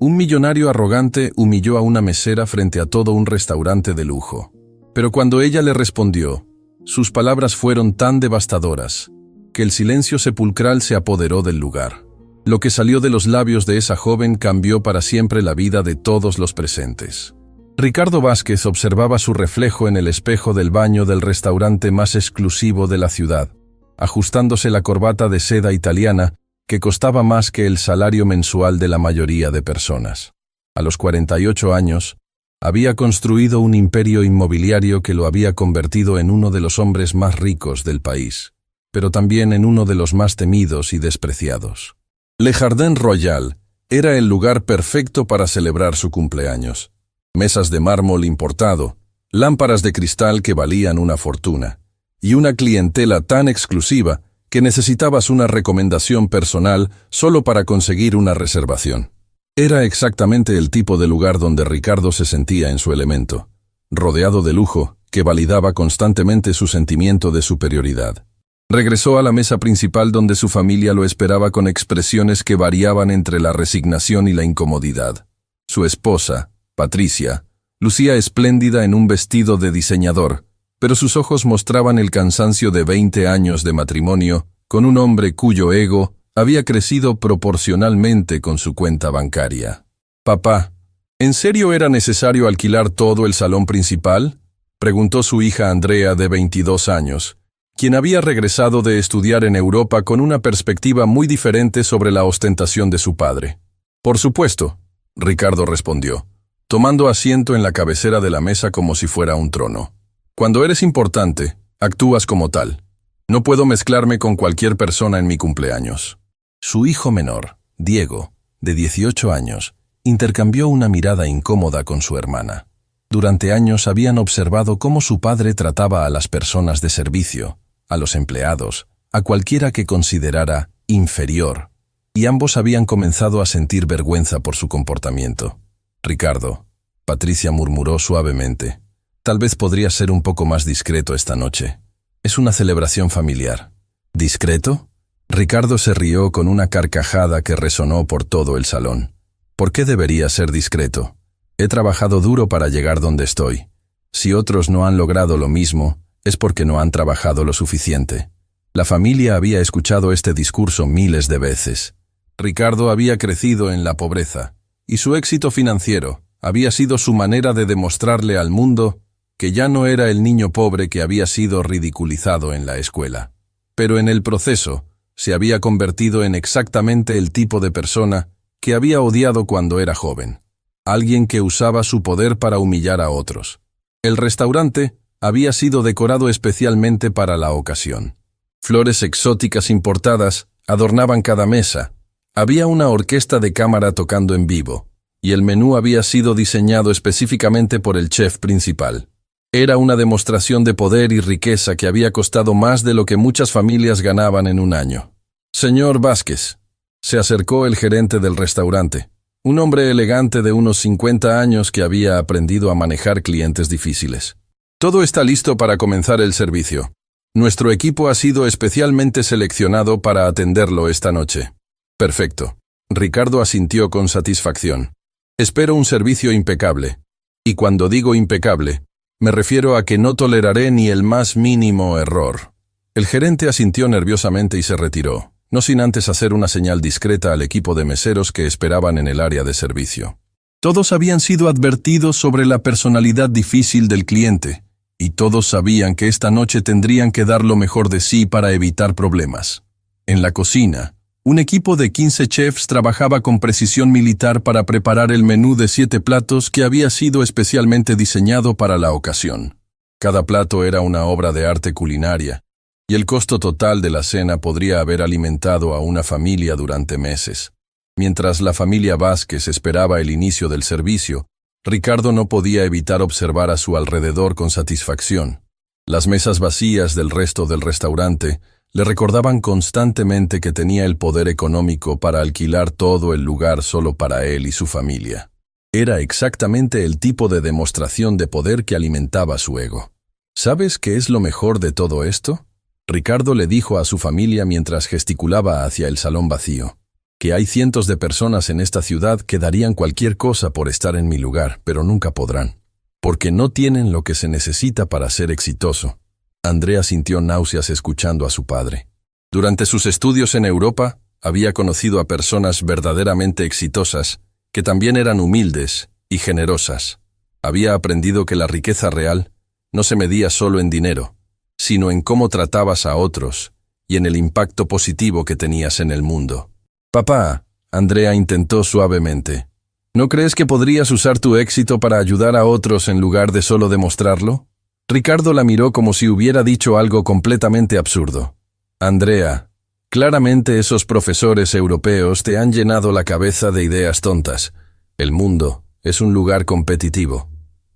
Un millonario arrogante humilló a una mesera frente a todo un restaurante de lujo. Pero cuando ella le respondió, sus palabras fueron tan devastadoras que el silencio sepulcral se apoderó del lugar. Lo que salió de los labios de esa joven cambió para siempre la vida de todos los presentes. Ricardo Vázquez observaba su reflejo en el espejo del baño del restaurante más exclusivo de la ciudad, ajustándose la corbata de seda italiana que costaba más que el salario mensual de la mayoría de personas. A los 48 años, había construido un imperio inmobiliario que lo había convertido en uno de los hombres más ricos del país, pero también en uno de los más temidos y despreciados. Le Jardin Royal era el lugar perfecto para celebrar su cumpleaños. Mesas de mármol importado, lámparas de cristal que valían una fortuna, y una clientela tan exclusiva que necesitabas una recomendación personal solo para conseguir una reservación. Era exactamente el tipo de lugar donde Ricardo se sentía en su elemento, rodeado de lujo que validaba constantemente su sentimiento de superioridad. Regresó a la mesa principal donde su familia lo esperaba con expresiones que variaban entre la resignación y la incomodidad. Su esposa, Patricia, lucía espléndida en un vestido de diseñador, pero sus ojos mostraban el cansancio de 20 años de matrimonio con un hombre cuyo ego había crecido proporcionalmente con su cuenta bancaria. «Papá, ¿en serio era necesario alquilar todo el salón principal?», preguntó su hija Andrea de 22 años, quien había regresado de estudiar en Europa con una perspectiva muy diferente sobre la ostentación de su padre. «Por supuesto», Ricardo respondió, tomando asiento en la cabecera de la mesa como si fuera un trono. «Cuando eres importante, actúas como tal. No puedo mezclarme con cualquier persona en mi cumpleaños». Su hijo menor, Diego, de 18 años, intercambió una mirada incómoda con su hermana. Durante años habían observado cómo su padre trataba a las personas de servicio, a los empleados, a cualquiera que considerara inferior, y ambos habían comenzado a sentir vergüenza por su comportamiento. «Ricardo», Patricia murmuró suavemente, «tal vez podría ser un poco más discreto esta noche. Es una celebración familiar». «¿Discreto?». Ricardo se rió con una carcajada que resonó por todo el salón. «¿Por qué debería ser discreto? He trabajado duro para llegar donde estoy. Si otros no han logrado lo mismo, es porque no han trabajado lo suficiente». La familia había escuchado este discurso miles de veces. Ricardo había crecido en la pobreza, y su éxito financiero había sido su manera de demostrarle al mundo que ya no era el niño pobre que había sido ridiculizado en la escuela. Pero en el proceso, se había convertido en exactamente el tipo de persona que había odiado cuando era joven. Alguien que usaba su poder para humillar a otros. El restaurante había sido decorado especialmente para la ocasión. Flores exóticas importadas adornaban cada mesa. Había una orquesta de cámara tocando en vivo, y el menú había sido diseñado específicamente por el chef principal. Era una demostración de poder y riqueza que había costado más de lo que muchas familias ganaban en un año. «Señor Vázquez», se acercó el gerente del restaurante, un hombre elegante de unos 50 años que había aprendido a manejar clientes difíciles. «Todo está listo para comenzar el servicio. Nuestro equipo ha sido especialmente seleccionado para atenderlo esta noche». «Perfecto». Ricardo asintió con satisfacción. «Espero un servicio impecable. Y cuando digo impecable, me refiero a que no toleraré ni el más mínimo error». El gerente asintió nerviosamente y se retiró, no sin antes hacer una señal discreta al equipo de meseros que esperaban en el área de servicio. Todos habían sido advertidos sobre la personalidad difícil del cliente, y todos sabían que esta noche tendrían que dar lo mejor de sí para evitar problemas. En la cocina, un equipo de 15 chefs trabajaba con precisión militar para preparar el menú de 7 platos que había sido especialmente diseñado para la ocasión. Cada plato era una obra de arte culinaria, y el costo total de la cena podría haber alimentado a una familia durante meses. Mientras la familia Vázquez esperaba el inicio del servicio, Ricardo no podía evitar observar a su alrededor con satisfacción. Las mesas vacías del resto del restaurante le recordaban constantemente que tenía el poder económico para alquilar todo el lugar solo para él y su familia. Era exactamente el tipo de demostración de poder que alimentaba su ego. ¿Sabes qué es lo mejor de todo esto?, Ricardo le dijo a su familia mientras gesticulaba hacia el salón vacío. que hay cientos de personas en esta ciudad que darían cualquier cosa por estar en mi lugar, pero nunca podrán, porque no tienen lo que se necesita para ser exitoso. Andrea sintió náuseas escuchando a su padre. Durante sus estudios en Europa, había conocido a personas verdaderamente exitosas, que también eran humildes y generosas. Había aprendido que la riqueza real no se medía solo en dinero, sino en cómo tratabas a otros y en el impacto positivo que tenías en el mundo. «Papá», Andrea intentó suavemente, ¿no crees que podrías usar tu éxito para ayudar a otros en lugar de solo demostrarlo? Ricardo la miró como si hubiera dicho algo completamente absurdo. «Andrea, claramente esos profesores europeos te han llenado la cabeza de ideas tontas. El mundo es un lugar competitivo.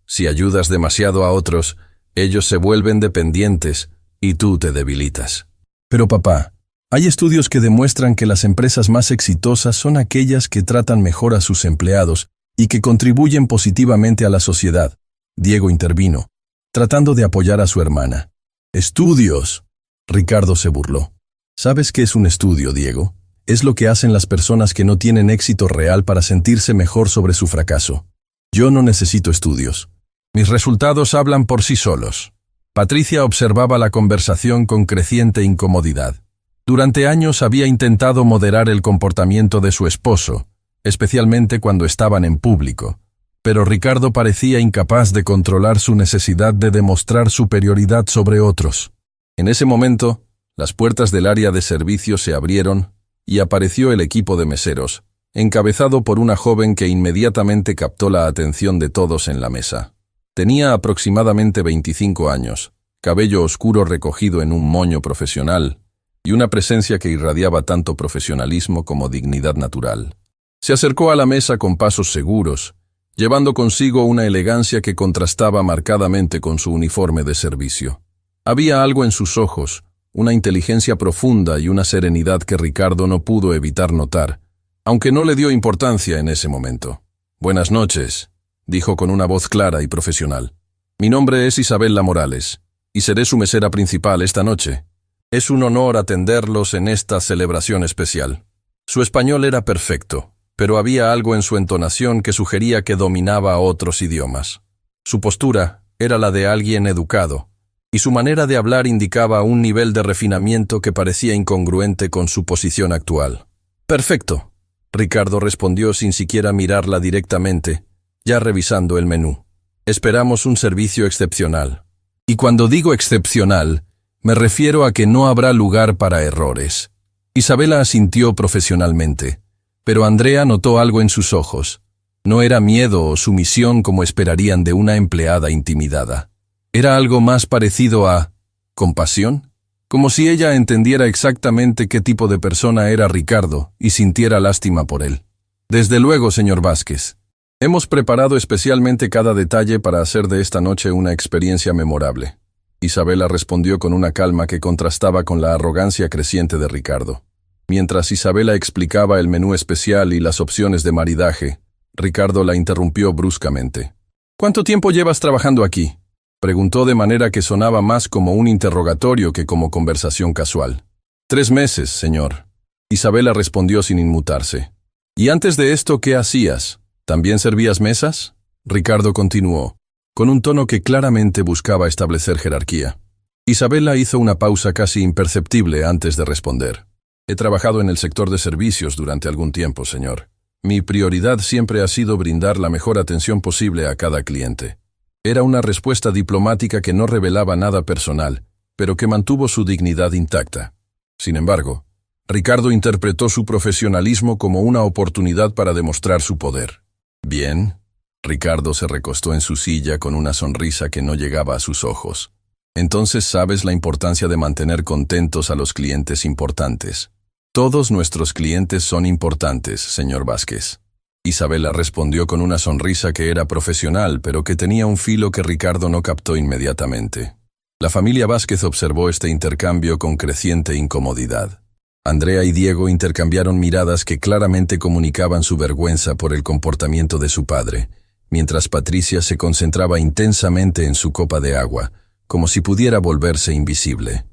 Si ayudas demasiado a otros, ellos se vuelven dependientes y tú te debilitas». «Pero papá, hay estudios que demuestran que las empresas más exitosas son aquellas que tratan mejor a sus empleados y que contribuyen positivamente a la sociedad», Diego intervino, tratando de apoyar a su hermana. «¿Estudios?», Ricardo se burló. «¿Sabes qué es un estudio, Diego? Es lo que hacen las personas que no tienen éxito real para sentirse mejor sobre su fracaso. Yo no necesito estudios. Mis resultados hablan por sí solos». Patricia observaba la conversación con creciente incomodidad. Durante años había intentado moderar el comportamiento de su esposo, especialmente cuando estaban en público, pero Ricardo parecía incapaz de controlar su necesidad de demostrar superioridad sobre otros. En ese momento, las puertas del área de servicio se abrieron y apareció el equipo de meseros, encabezado por una joven que inmediatamente captó la atención de todos en la mesa. Tenía aproximadamente 25 años, cabello oscuro recogido en un moño profesional, y una presencia que irradiaba tanto profesionalismo como dignidad natural. Se acercó a la mesa con pasos seguros, llevando consigo una elegancia que contrastaba marcadamente con su uniforme de servicio. Había algo en sus ojos, una inteligencia profunda y una serenidad que Ricardo no pudo evitar notar, aunque no le dio importancia en ese momento. «Buenas noches», dijo con una voz clara y profesional. «Mi nombre es Isabela Morales, y seré su mesera principal esta noche. Es un honor atenderlos en esta celebración especial». Su español era perfecto, pero había algo en su entonación que sugería que dominaba otros idiomas. Su postura era la de alguien educado, y su manera de hablar indicaba un nivel de refinamiento que parecía incongruente con su posición actual. «Perfecto», Ricardo respondió sin siquiera mirarla directamente, ya revisando el menú. «Esperamos un servicio excepcional. Y cuando digo excepcional, me refiero a que no habrá lugar para errores». Isabela asintió profesionalmente, pero Andrea notó algo en sus ojos. No era miedo o sumisión como esperarían de una empleada intimidada. Era algo más parecido a compasión, como si ella entendiera exactamente qué tipo de persona era Ricardo y sintiera lástima por él. «Desde luego, señor Vázquez. Hemos preparado especialmente cada detalle para hacer de esta noche una experiencia memorable». Isabela respondió con una calma que contrastaba con la arrogancia creciente de Ricardo. Mientras Isabela explicaba el menú especial y las opciones de maridaje, Ricardo la interrumpió bruscamente. «¿Cuánto tiempo llevas trabajando aquí?», preguntó de manera que sonaba más como un interrogatorio que como conversación casual. «3 meses, señor», Isabela respondió sin inmutarse. «¿Y antes de esto qué hacías? ¿También servías mesas?», Ricardo continuó, con un tono que claramente buscaba establecer jerarquía. Isabela hizo una pausa casi imperceptible antes de responder. «He trabajado en el sector de servicios durante algún tiempo, señor. Mi prioridad siempre ha sido brindar la mejor atención posible a cada cliente». Era una respuesta diplomática que no revelaba nada personal, pero que mantuvo su dignidad intacta. Sin embargo, Ricardo interpretó su profesionalismo como una oportunidad para demostrar su poder. «Bien». Ricardo se recostó en su silla con una sonrisa que no llegaba a sus ojos. «Entonces sabes la importancia de mantener contentos a los clientes importantes». «Todos nuestros clientes son importantes, señor Vázquez». Isabela respondió con una sonrisa que era profesional, pero que tenía un filo que Ricardo no captó inmediatamente. La familia Vázquez observó este intercambio con creciente incomodidad. Andrea y Diego intercambiaron miradas que claramente comunicaban su vergüenza por el comportamiento de su padre, mientras Patricia se concentraba intensamente en su copa de agua, como si pudiera volverse invisible.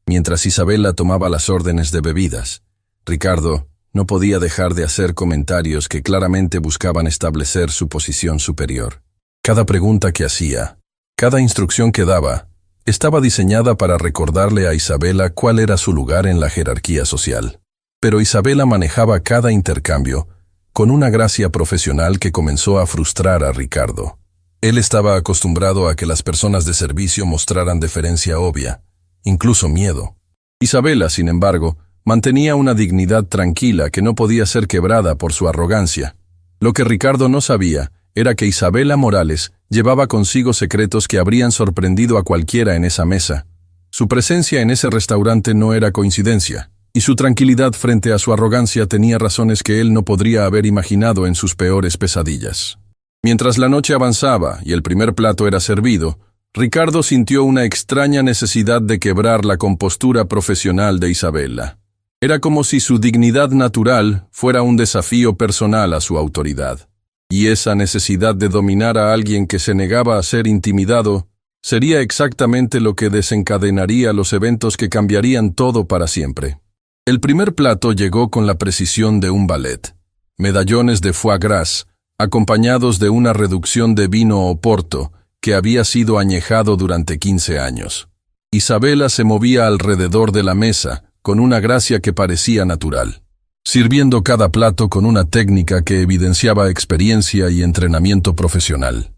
Mientras Isabela tomaba las órdenes de bebidas, Ricardo no podía dejar de hacer comentarios que claramente buscaban establecer su posición superior. Cada pregunta que hacía, cada instrucción que daba, estaba diseñada para recordarle a Isabela cuál era su lugar en la jerarquía social. Pero Isabela manejaba cada intercambio con una gracia profesional que comenzó a frustrar a Ricardo. Él estaba acostumbrado a que las personas de servicio mostraran deferencia obvia, incluso miedo. Isabela, sin embargo, mantenía una dignidad tranquila que no podía ser quebrada por su arrogancia. Lo que Ricardo no sabía era que Isabela Morales llevaba consigo secretos que habrían sorprendido a cualquiera en esa mesa. Su presencia en ese restaurante no era coincidencia, y su tranquilidad frente a su arrogancia tenía razones que él no podría haber imaginado en sus peores pesadillas. Mientras la noche avanzaba y el primer plato era servido, Ricardo sintió una extraña necesidad de quebrar la compostura profesional de Isabela. Era como si su dignidad natural fuera un desafío personal a su autoridad. Y esa necesidad de dominar a alguien que se negaba a ser intimidado sería exactamente lo que desencadenaría los eventos que cambiarían todo para siempre. El primer plato llegó con la precisión de un ballet. Medallones de foie gras, acompañados de una reducción de vino Oporto, que había sido añejado durante 15 años. Isabela se movía alrededor de la mesa, con una gracia que parecía natural, sirviendo cada plato con una técnica que evidenciaba experiencia y entrenamiento profesional.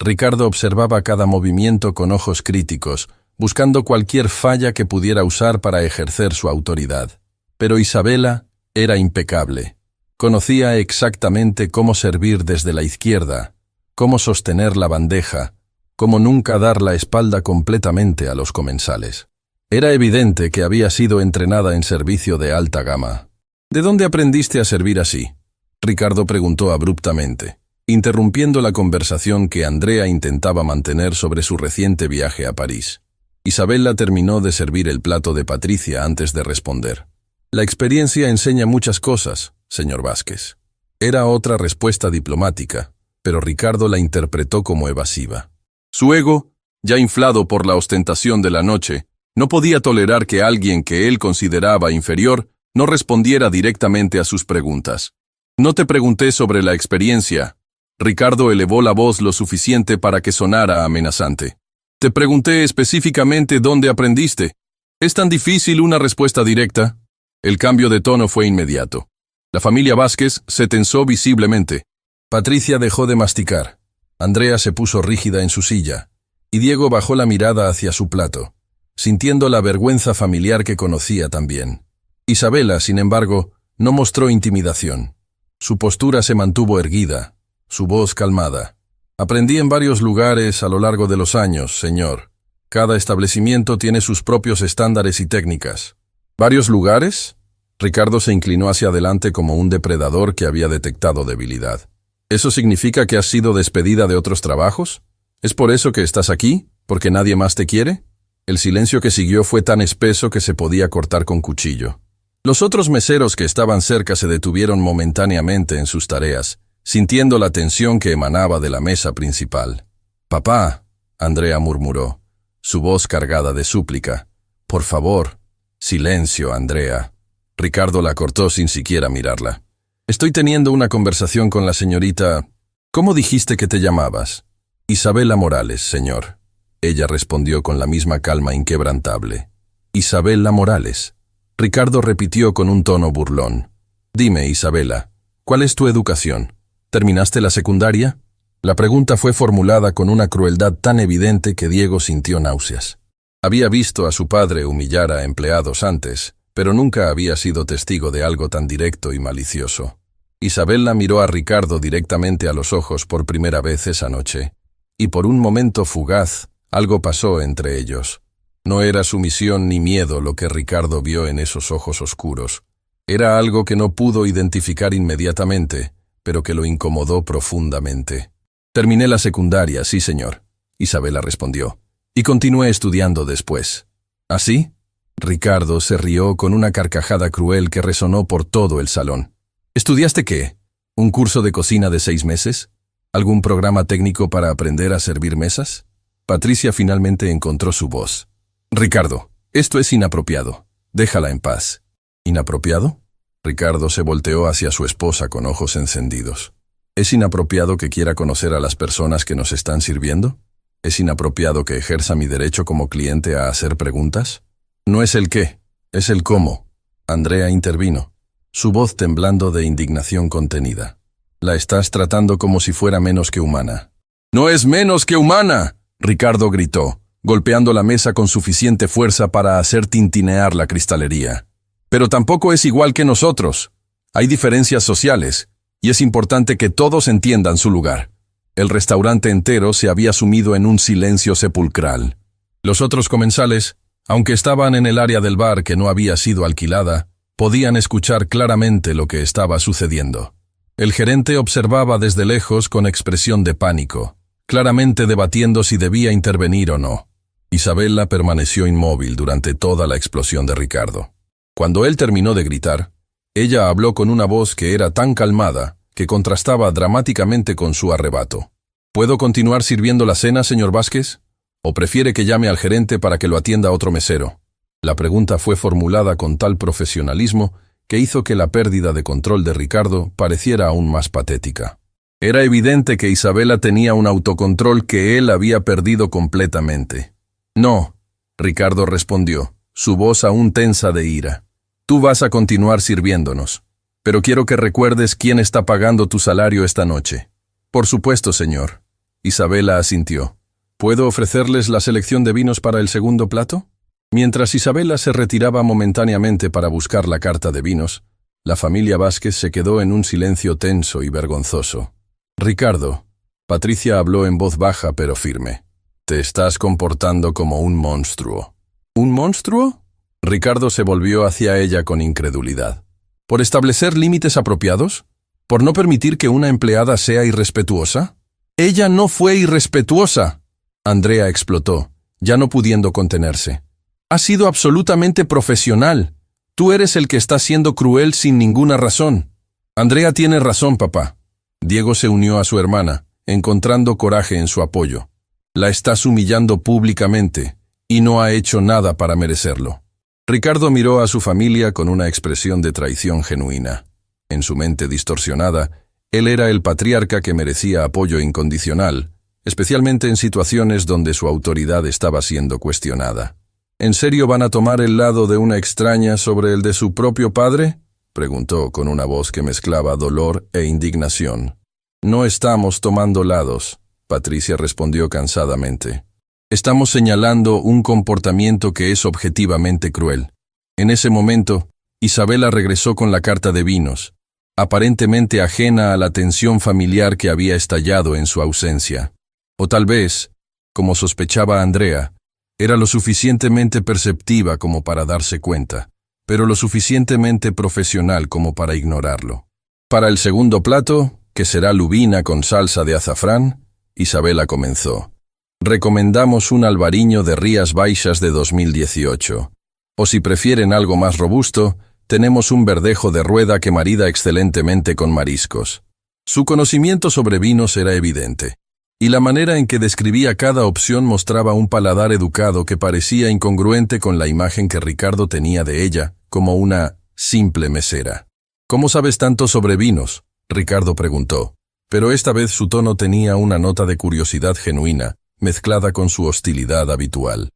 Ricardo observaba cada movimiento con ojos críticos, buscando cualquier falla que pudiera usar para ejercer su autoridad. Pero Isabela era impecable. Conocía exactamente cómo servir desde la izquierda, cómo sostener la bandeja, cómo nunca dar la espalda completamente a los comensales. Era evidente que había sido entrenada en servicio de alta gama. ¿De dónde aprendiste a servir así?, Ricardo preguntó abruptamente, interrumpiendo la conversación que Andrea intentaba mantener sobre su reciente viaje a París. Isabela terminó de servir el plato de Patricia antes de responder. La experiencia enseña muchas cosas, señor Vázquez. Era otra respuesta diplomática, pero Ricardo la interpretó como evasiva. Su ego, ya inflado por la ostentación de la noche, no podía tolerar que alguien que él consideraba inferior no respondiera directamente a sus preguntas. No te pregunté sobre la experiencia. Ricardo elevó la voz lo suficiente para que sonara amenazante. Te pregunté específicamente dónde aprendiste. ¿Es tan difícil una respuesta directa? El cambio de tono fue inmediato. La familia Vázquez se tensó visiblemente. Patricia dejó de masticar. Andrea se puso rígida en su silla, y Diego bajó la mirada hacia su plato, sintiendo la vergüenza familiar que conocía también. Isabela, sin embargo, no mostró intimidación. Su postura se mantuvo erguida, su voz calmada. Aprendí en varios lugares a lo largo de los años, señor. Cada establecimiento tiene sus propios estándares y técnicas. ¿Varios lugares? Ricardo se inclinó hacia adelante como un depredador que había detectado debilidad. ¿Eso significa que has sido despedida de otros trabajos? ¿Es por eso que estás aquí? ¿Porque nadie más te quiere? El silencio que siguió fue tan espeso que se podía cortar con cuchillo. Los otros meseros que estaban cerca se detuvieron momentáneamente en sus tareas, sintiendo la tensión que emanaba de la mesa principal. «Papá», Andrea murmuró, su voz cargada de súplica. «Por favor». «Silencio, Andrea». Ricardo la cortó sin siquiera mirarla. «Estoy teniendo una conversación con la señorita... ¿Cómo dijiste que te llamabas?» «Isabela Morales, señor». Ella respondió con la misma calma inquebrantable. «Isabela Morales». Ricardo repitió con un tono burlón. «Dime, Isabela, ¿cuál es tu educación? ¿Terminaste la secundaria?» La pregunta fue formulada con una crueldad tan evidente que Diego sintió náuseas. Había visto a su padre humillar a empleados antes, pero nunca había sido testigo de algo tan directo y malicioso. Isabela miró a Ricardo directamente a los ojos por primera vez esa noche, y por un momento fugaz, algo pasó entre ellos. No era sumisión ni miedo lo que Ricardo vio en esos ojos oscuros. Era algo que no pudo identificar inmediatamente, pero que lo incomodó profundamente. «Terminé la secundaria, sí, señor», Isabela respondió, «y continué estudiando después». ¿Así?» Ricardo se rió con una carcajada cruel que resonó por todo el salón. «¿Estudiaste qué? ¿Un curso de cocina de 6 meses? ¿Algún programa técnico para aprender a servir mesas?» Patricia finalmente encontró su voz. «Ricardo, esto es inapropiado. Déjala en paz». «¿Inapropiado?». Ricardo se volteó hacia su esposa con ojos encendidos. ¿Es inapropiado que quiera conocer a las personas que nos están sirviendo? ¿Es inapropiado que ejerza mi derecho como cliente a hacer preguntas? No es el qué, es el cómo. Andrea intervino, su voz temblando de indignación contenida. La estás tratando como si fuera menos que humana. ¡No es menos que humana!, Ricardo gritó, golpeando la mesa con suficiente fuerza para hacer tintinear la cristalería. Pero tampoco es igual que nosotros. Hay diferencias sociales, y es importante que todos entiendan su lugar. El restaurante entero se había sumido en un silencio sepulcral. Los otros comensales, aunque estaban en el área del bar que no había sido alquilada, podían escuchar claramente lo que estaba sucediendo. El gerente observaba desde lejos con expresión de pánico, claramente debatiendo si debía intervenir o no. Isabela permaneció inmóvil durante toda la explosión de Ricardo. Cuando él terminó de gritar, ella habló con una voz que era tan calmada que contrastaba dramáticamente con su arrebato. ¿Puedo continuar sirviendo la cena, señor Vázquez? ¿O prefiere que llame al gerente para que lo atienda otro mesero? La pregunta fue formulada con tal profesionalismo que hizo que la pérdida de control de Ricardo pareciera aún más patética. Era evidente que Isabela tenía un autocontrol que él había perdido completamente. No, Ricardo respondió, su voz aún tensa de ira. Tú vas a continuar sirviéndonos, pero quiero que recuerdes quién está pagando tu salario esta noche. Por supuesto, señor. Isabela asintió. ¿Puedo ofrecerles la selección de vinos para el segundo plato? Mientras Isabela se retiraba momentáneamente para buscar la carta de vinos, la familia Vázquez se quedó en un silencio tenso y vergonzoso. Ricardo, Patricia habló en voz baja pero firme. Te estás comportando como un monstruo. ¿Un monstruo? Ricardo se volvió hacia ella con incredulidad. ¿Por establecer límites apropiados? ¿Por no permitir que una empleada sea irrespetuosa? Ella no fue irrespetuosa. Andrea explotó, ya no pudiendo contenerse. Ha sido absolutamente profesional. Tú eres el que está siendo cruel sin ninguna razón. Andrea tiene razón, papá. Diego se unió a su hermana, encontrando coraje en su apoyo. La estás humillando públicamente, y no ha hecho nada para merecerlo. Ricardo miró a su familia con una expresión de traición genuina. En su mente distorsionada, él era el patriarca que merecía apoyo incondicional, especialmente en situaciones donde su autoridad estaba siendo cuestionada. ¿En serio van a tomar el lado de una extraña sobre el de su propio padre?, preguntó con una voz que mezclaba dolor e indignación. No estamos tomando lados, Patricia respondió cansadamente. Estamos señalando un comportamiento que es objetivamente cruel. En ese momento, Isabela regresó con la carta de vinos, aparentemente ajena a la tensión familiar que había estallado en su ausencia. O tal vez, como sospechaba Andrea, era lo suficientemente perceptiva como para darse cuenta, pero lo suficientemente profesional como para ignorarlo. Para el segundo plato, que será lubina con salsa de azafrán, Isabela comenzó. Recomendamos un albariño de Rías Baixas de 2018. O si prefieren algo más robusto, tenemos un verdejo de rueda que marida excelentemente con mariscos. Su conocimiento sobre vinos era evidente, y la manera en que describía cada opción mostraba un paladar educado que parecía incongruente con la imagen que Ricardo tenía de ella, como una simple mesera. ¿Cómo sabes tanto sobre vinos?, Ricardo preguntó, pero esta vez su tono tenía una nota de curiosidad genuina, mezclada con su hostilidad habitual.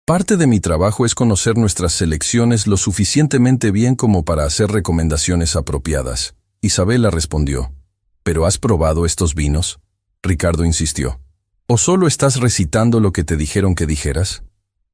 Parte de mi trabajo es conocer nuestras selecciones lo suficientemente bien como para hacer recomendaciones apropiadas. Isabela respondió. ¿Pero has probado estos vinos?, Ricardo insistió. ¿O solo estás recitando lo que te dijeron que dijeras?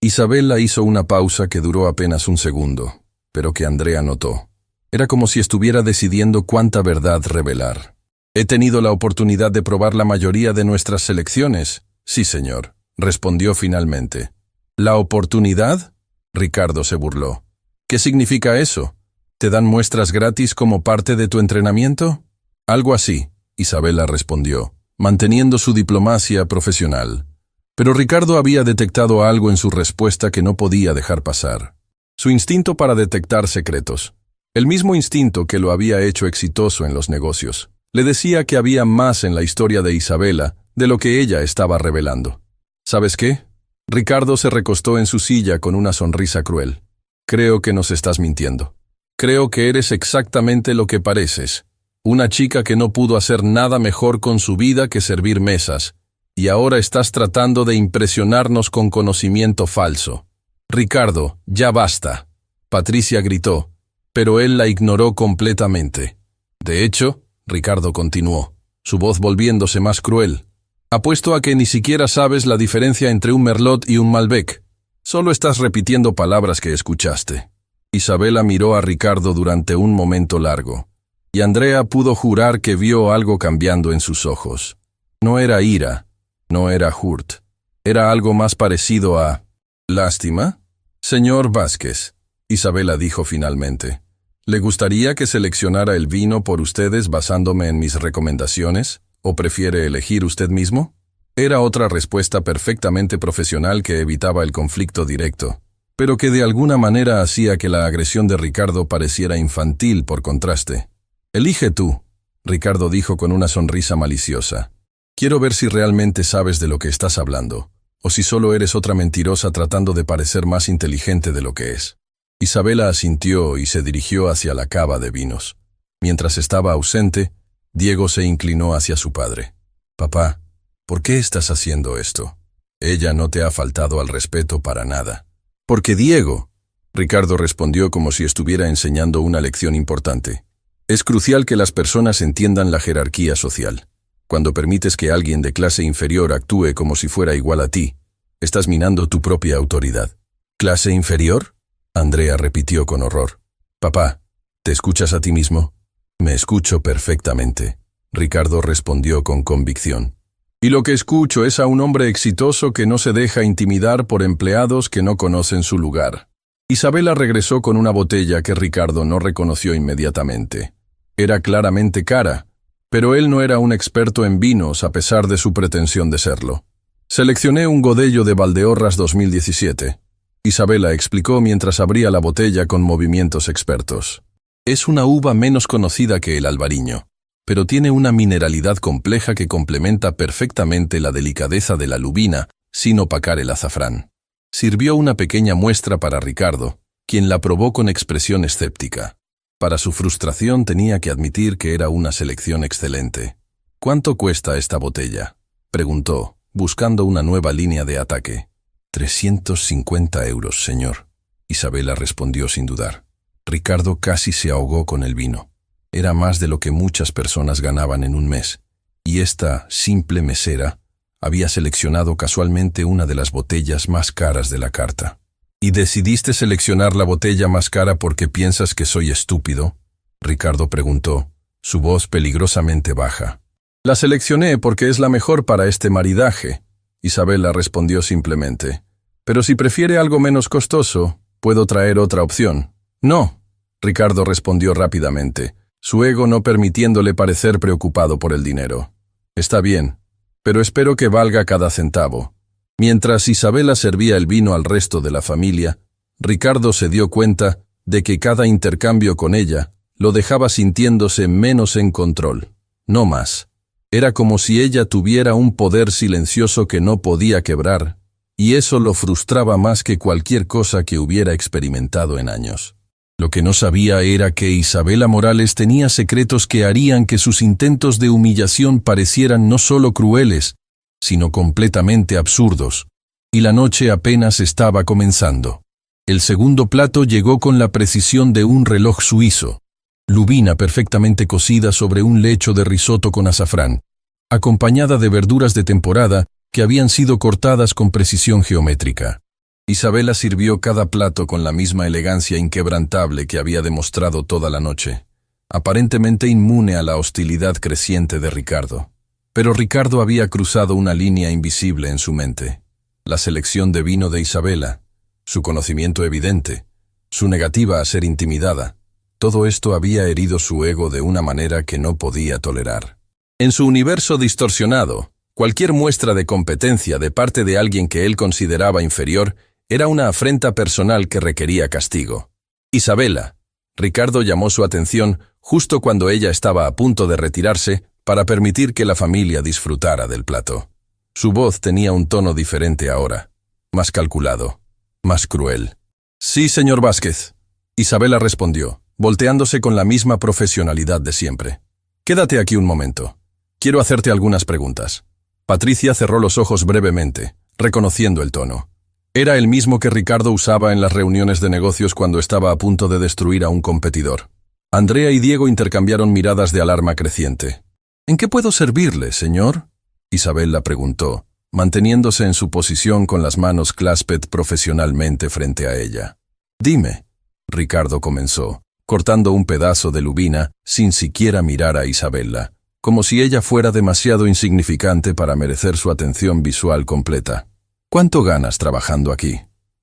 Isabela hizo una pausa que duró apenas un segundo, pero que Andrea notó. Era como si estuviera decidiendo cuánta verdad revelar. He tenido la oportunidad de probar la mayoría de nuestras selecciones. Sí, señor, respondió finalmente. ¿La oportunidad? Ricardo se burló. ¿Qué significa eso? ¿Te dan muestras gratis como parte de tu entrenamiento? Algo así, Isabela respondió, manteniendo su diplomacia profesional. Pero Ricardo había detectado algo en su respuesta que no podía dejar pasar. Su instinto para detectar secretos. El mismo instinto que lo había hecho exitoso en los negocios. Le decía que había más en la historia de Isabela de lo que ella estaba revelando. ¿Sabes qué? Ricardo se recostó en su silla con una sonrisa cruel. Creo que nos estás mintiendo. Creo que eres exactamente lo que pareces. Una chica que no pudo hacer nada mejor con su vida que servir mesas, y ahora estás tratando de impresionarnos con conocimiento falso. Ricardo, ya basta. Patricia gritó, pero él la ignoró completamente. De hecho, Ricardo continuó, su voz volviéndose más cruel. Apuesto a que ni siquiera sabes la diferencia entre un Merlot y un Malbec. Solo estás repitiendo palabras que escuchaste. Isabela miró a Ricardo durante un momento largo, y Andrea pudo jurar que vio algo cambiando en sus ojos. No era ira, no era hurt, era algo más parecido a... ¿Lástima? Señor Vázquez, Isabela dijo finalmente, ¿le gustaría que seleccionara el vino por ustedes basándome en mis recomendaciones, o prefiere elegir usted mismo? Era otra respuesta perfectamente profesional que evitaba el conflicto directo, pero que de alguna manera hacía que la agresión de Ricardo pareciera infantil por contraste. Elige tú, Ricardo dijo con una sonrisa maliciosa. Quiero ver si realmente sabes de lo que estás hablando, o si solo eres otra mentirosa tratando de parecer más inteligente de lo que es. Isabela asintió y se dirigió hacia la cava de vinos. Mientras estaba ausente, Diego se inclinó hacia su padre. Papá, ¿por qué estás haciendo esto? Ella no te ha faltado al respeto para nada. Porque Diego, Ricardo respondió como si estuviera enseñando una lección importante. Es crucial que las personas entiendan la jerarquía social. Cuando permites que alguien de clase inferior actúe como si fuera igual a ti, estás minando tu propia autoridad. ¿Clase inferior? Andrea repitió con horror. Papá, ¿te escuchas a ti mismo? Me escucho perfectamente, Ricardo respondió con convicción. Y lo que escucho es a un hombre exitoso que no se deja intimidar por empleados que no conocen su lugar. Isabela regresó con una botella que Ricardo no reconoció inmediatamente. Era claramente cara, pero él no era un experto en vinos a pesar de su pretensión de serlo. Seleccioné un Godello de Valdeorras 2017. Isabela explicó mientras abría la botella con movimientos expertos. Es una uva menos conocida que el albariño, pero tiene una mineralidad compleja que complementa perfectamente la delicadeza de la lubina sin opacar el azafrán. Sirvió una pequeña muestra para Ricardo, quien la probó con expresión escéptica. Para su frustración tenía que admitir que era una selección excelente. ¿Cuánto cuesta esta botella?, preguntó, buscando una nueva línea de ataque. 350 euros, señor, Isabela respondió sin dudar. Ricardo casi se ahogó con el vino. Era más de lo que muchas personas ganaban en un mes, y esta simple mesera había seleccionado casualmente una de las botellas más caras de la carta. ¿Y decidiste seleccionar la botella más cara porque piensas que soy estúpido?, Ricardo preguntó, su voz peligrosamente baja. La seleccioné porque es la mejor para este maridaje, Isabela respondió simplemente. Pero si prefiere algo menos costoso, puedo traer otra opción. No, Ricardo respondió rápidamente, su ego no permitiéndole parecer preocupado por el dinero. Está bien, pero espero que valga cada centavo. Mientras Isabela servía el vino al resto de la familia, Ricardo se dio cuenta de que cada intercambio con ella lo dejaba sintiéndose menos en control, no más. Era como si ella tuviera un poder silencioso que no podía quebrar, y eso lo frustraba más que cualquier cosa que hubiera experimentado en años. Lo que no sabía era que Isabela Morales tenía secretos que harían que sus intentos de humillación parecieran no solo crueles, sino completamente absurdos, y la noche apenas estaba comenzando. El segundo plato llegó con la precisión de un reloj suizo, lubina perfectamente cocida sobre un lecho de risotto con azafrán, acompañada de verduras de temporada que habían sido cortadas con precisión geométrica. Isabela sirvió cada plato con la misma elegancia inquebrantable que había demostrado toda la noche, aparentemente inmune a la hostilidad creciente de Ricardo. Pero Ricardo había cruzado una línea invisible en su mente. La selección de vino de Isabela, su conocimiento evidente, su negativa a ser intimidada, todo esto había herido su ego de una manera que no podía tolerar. En su universo distorsionado, cualquier muestra de competencia de parte de alguien que él consideraba inferior era una afrenta personal que requería castigo. Isabela. Ricardo llamó su atención justo cuando ella estaba a punto de retirarse para permitir que la familia disfrutara del plato. Su voz tenía un tono diferente ahora, más calculado, más cruel. Sí, señor Vázquez, Isabela respondió, volteándose con la misma profesionalidad de siempre. «Quédate aquí un momento. Quiero hacerte algunas preguntas». Patricia cerró los ojos brevemente, reconociendo el tono. Era el mismo que Ricardo usaba en las reuniones de negocios cuando estaba a punto de destruir a un competidor. Andrea y Diego intercambiaron miradas de alarma creciente. «¿En qué puedo servirle, señor?», Isabella preguntó, manteniéndose en su posición con las manos clasped profesionalmente frente a ella. «Dime», Ricardo comenzó, cortando un pedazo de lubina sin siquiera mirar a Isabella, como si ella fuera demasiado insignificante para merecer su atención visual completa. «¿Cuánto ganas trabajando aquí?».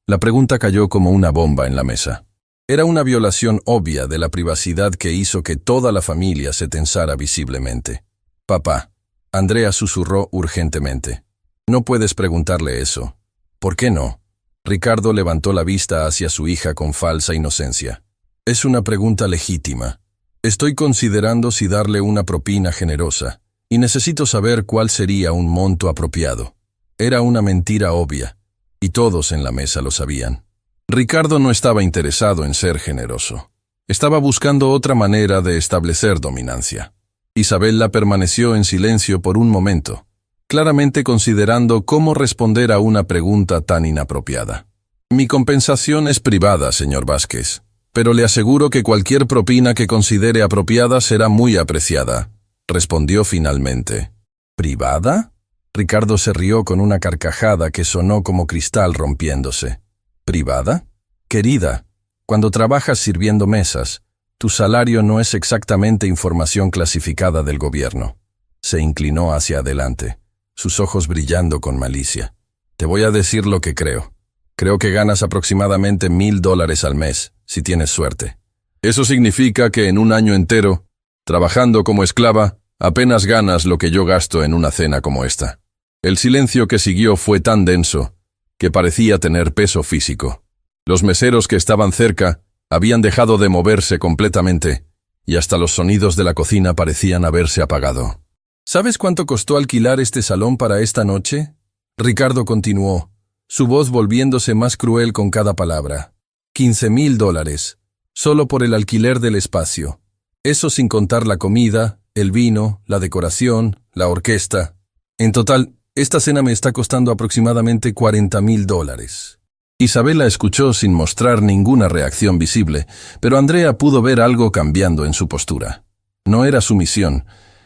La pregunta cayó como una bomba en la mesa. Era una violación obvia de la privacidad que hizo que toda la familia se tensara visiblemente. «Papá», Andrea susurró urgentemente. «No puedes preguntarle eso». «¿Por qué no?». Ricardo levantó la vista hacia su hija con falsa inocencia. «Es una pregunta legítima. Estoy considerando si darle una propina generosa, y necesito saber cuál sería un monto apropiado». Era una mentira obvia, y todos en la mesa lo sabían. Ricardo no estaba interesado en ser generoso. Estaba buscando otra manera de establecer dominancia. Isabella permaneció en silencio por un momento, claramente considerando cómo responder a una pregunta tan inapropiada. «Mi compensación es privada, señor Vázquez, pero le aseguro que cualquier propina que considere apropiada será muy apreciada», respondió finalmente. «¿Privada?». Ricardo se rió con una carcajada que sonó como cristal rompiéndose. «¿Privada? Querida, cuando trabajas sirviendo mesas, tu salario no es exactamente información clasificada del gobierno». Se inclinó hacia adelante, sus ojos brillando con malicia. «Te voy a decir lo que creo. Creo que ganas aproximadamente $1000 al mes, si tienes suerte. Eso significa que en un año entero, trabajando como esclava, apenas ganas lo que yo gasto en una cena como esta». El silencio que siguió fue tan denso que parecía tener peso físico. Los meseros que estaban cerca habían dejado de moverse completamente y hasta los sonidos de la cocina parecían haberse apagado. «¿Sabes cuánto costó alquilar este salón para esta noche?», Ricardo continuó, su voz volviéndose más cruel con cada palabra. $15,000, solo por el alquiler del espacio. Eso sin contar la comida, el vino, la decoración, la orquesta. En total, esta cena me está costando aproximadamente $40,000. Isabella escuchó sin mostrar ninguna reacción visible, pero Andrea pudo ver algo cambiando en su postura. No era sumisión,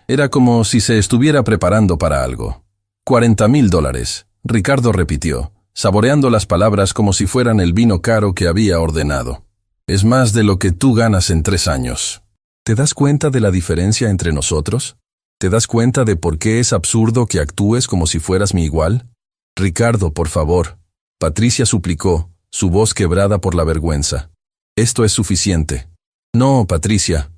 era como si se estuviera preparando para algo. $40,000, Ricardo repitió, saboreando las palabras como si fueran el vino caro que había ordenado. «Es más de lo que tú ganas en 3 años. ¿Te das cuenta de la diferencia entre nosotros? ¿Te das cuenta de por qué es absurdo que actúes como si fueras mi igual?». «Ricardo, por favor», Patricia suplicó, su voz quebrada por la vergüenza. «Esto es suficiente». «No, Patricia».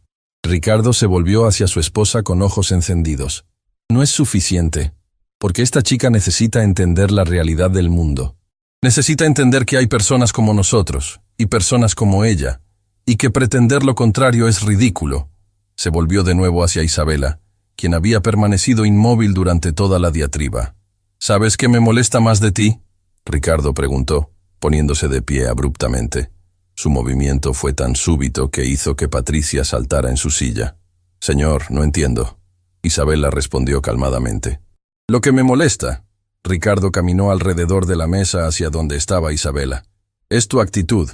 Ricardo se volvió hacia su esposa con ojos encendidos. «No es suficiente, porque esta chica necesita entender la realidad del mundo. Necesita entender que hay personas como nosotros, y personas como ella, y que pretender lo contrario es ridículo». Se volvió de nuevo hacia Isabella, quien había permanecido inmóvil durante toda la diatriba. «¿Sabes qué me molesta más de ti?», Ricardo preguntó, poniéndose de pie abruptamente. Su movimiento fue tan súbito que hizo que Patricia saltara en su silla. «Señor, no entiendo», Isabella respondió calmadamente. «Lo que me molesta», Ricardo caminó alrededor de la mesa hacia donde estaba Isabella, «es tu actitud,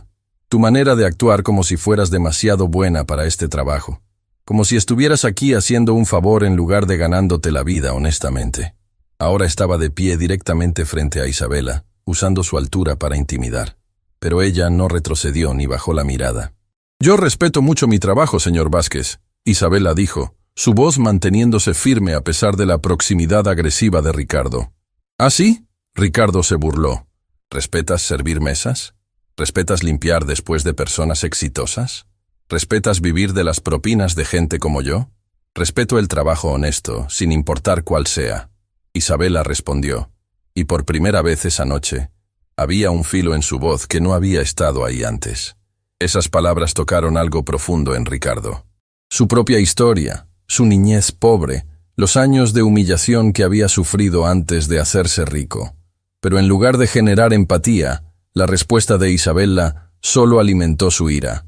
tu manera de actuar como si fueras demasiado buena para este trabajo. Como si estuvieras aquí haciendo un favor en lugar de ganándote la vida honestamente». Ahora estaba de pie directamente frente a Isabella, usando su altura para intimidar. Pero ella no retrocedió ni bajó la mirada. «Yo respeto mucho mi trabajo, señor Vázquez», Isabella dijo, su voz manteniéndose firme a pesar de la proximidad agresiva de Ricardo. «¿Ah, sí?», Ricardo se burló. «¿Respetas servir mesas? ¿Respetas limpiar después de personas exitosas? ¿Respetas vivir de las propinas de gente como yo? Respeto el trabajo honesto, sin importar cuál sea». Isabella respondió, y por primera vez esa noche, había un filo en su voz que no había estado ahí antes. Esas palabras tocaron algo profundo en Ricardo. Su propia historia, su niñez pobre, los años de humillación que había sufrido antes de hacerse rico. Pero en lugar de generar empatía, la respuesta de Isabella solo alimentó su ira.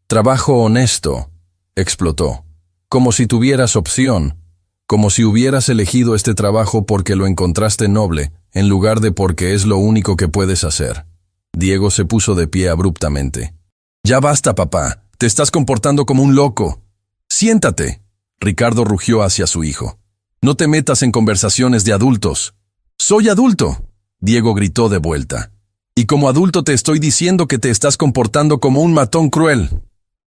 Trabajo honesto, explotó. Como si tuvieras opción, como si hubieras elegido este trabajo porque lo encontraste noble, en lugar de porque es lo único que puedes hacer. Diego se puso de pie abruptamente. Ya basta, papá, te estás comportando como un loco. Siéntate. Ricardo rugió hacia su hijo. No te metas en conversaciones de adultos. Soy adulto, Diego gritó de vuelta. Y como adulto te estoy diciendo que te estás comportando como un matón cruel.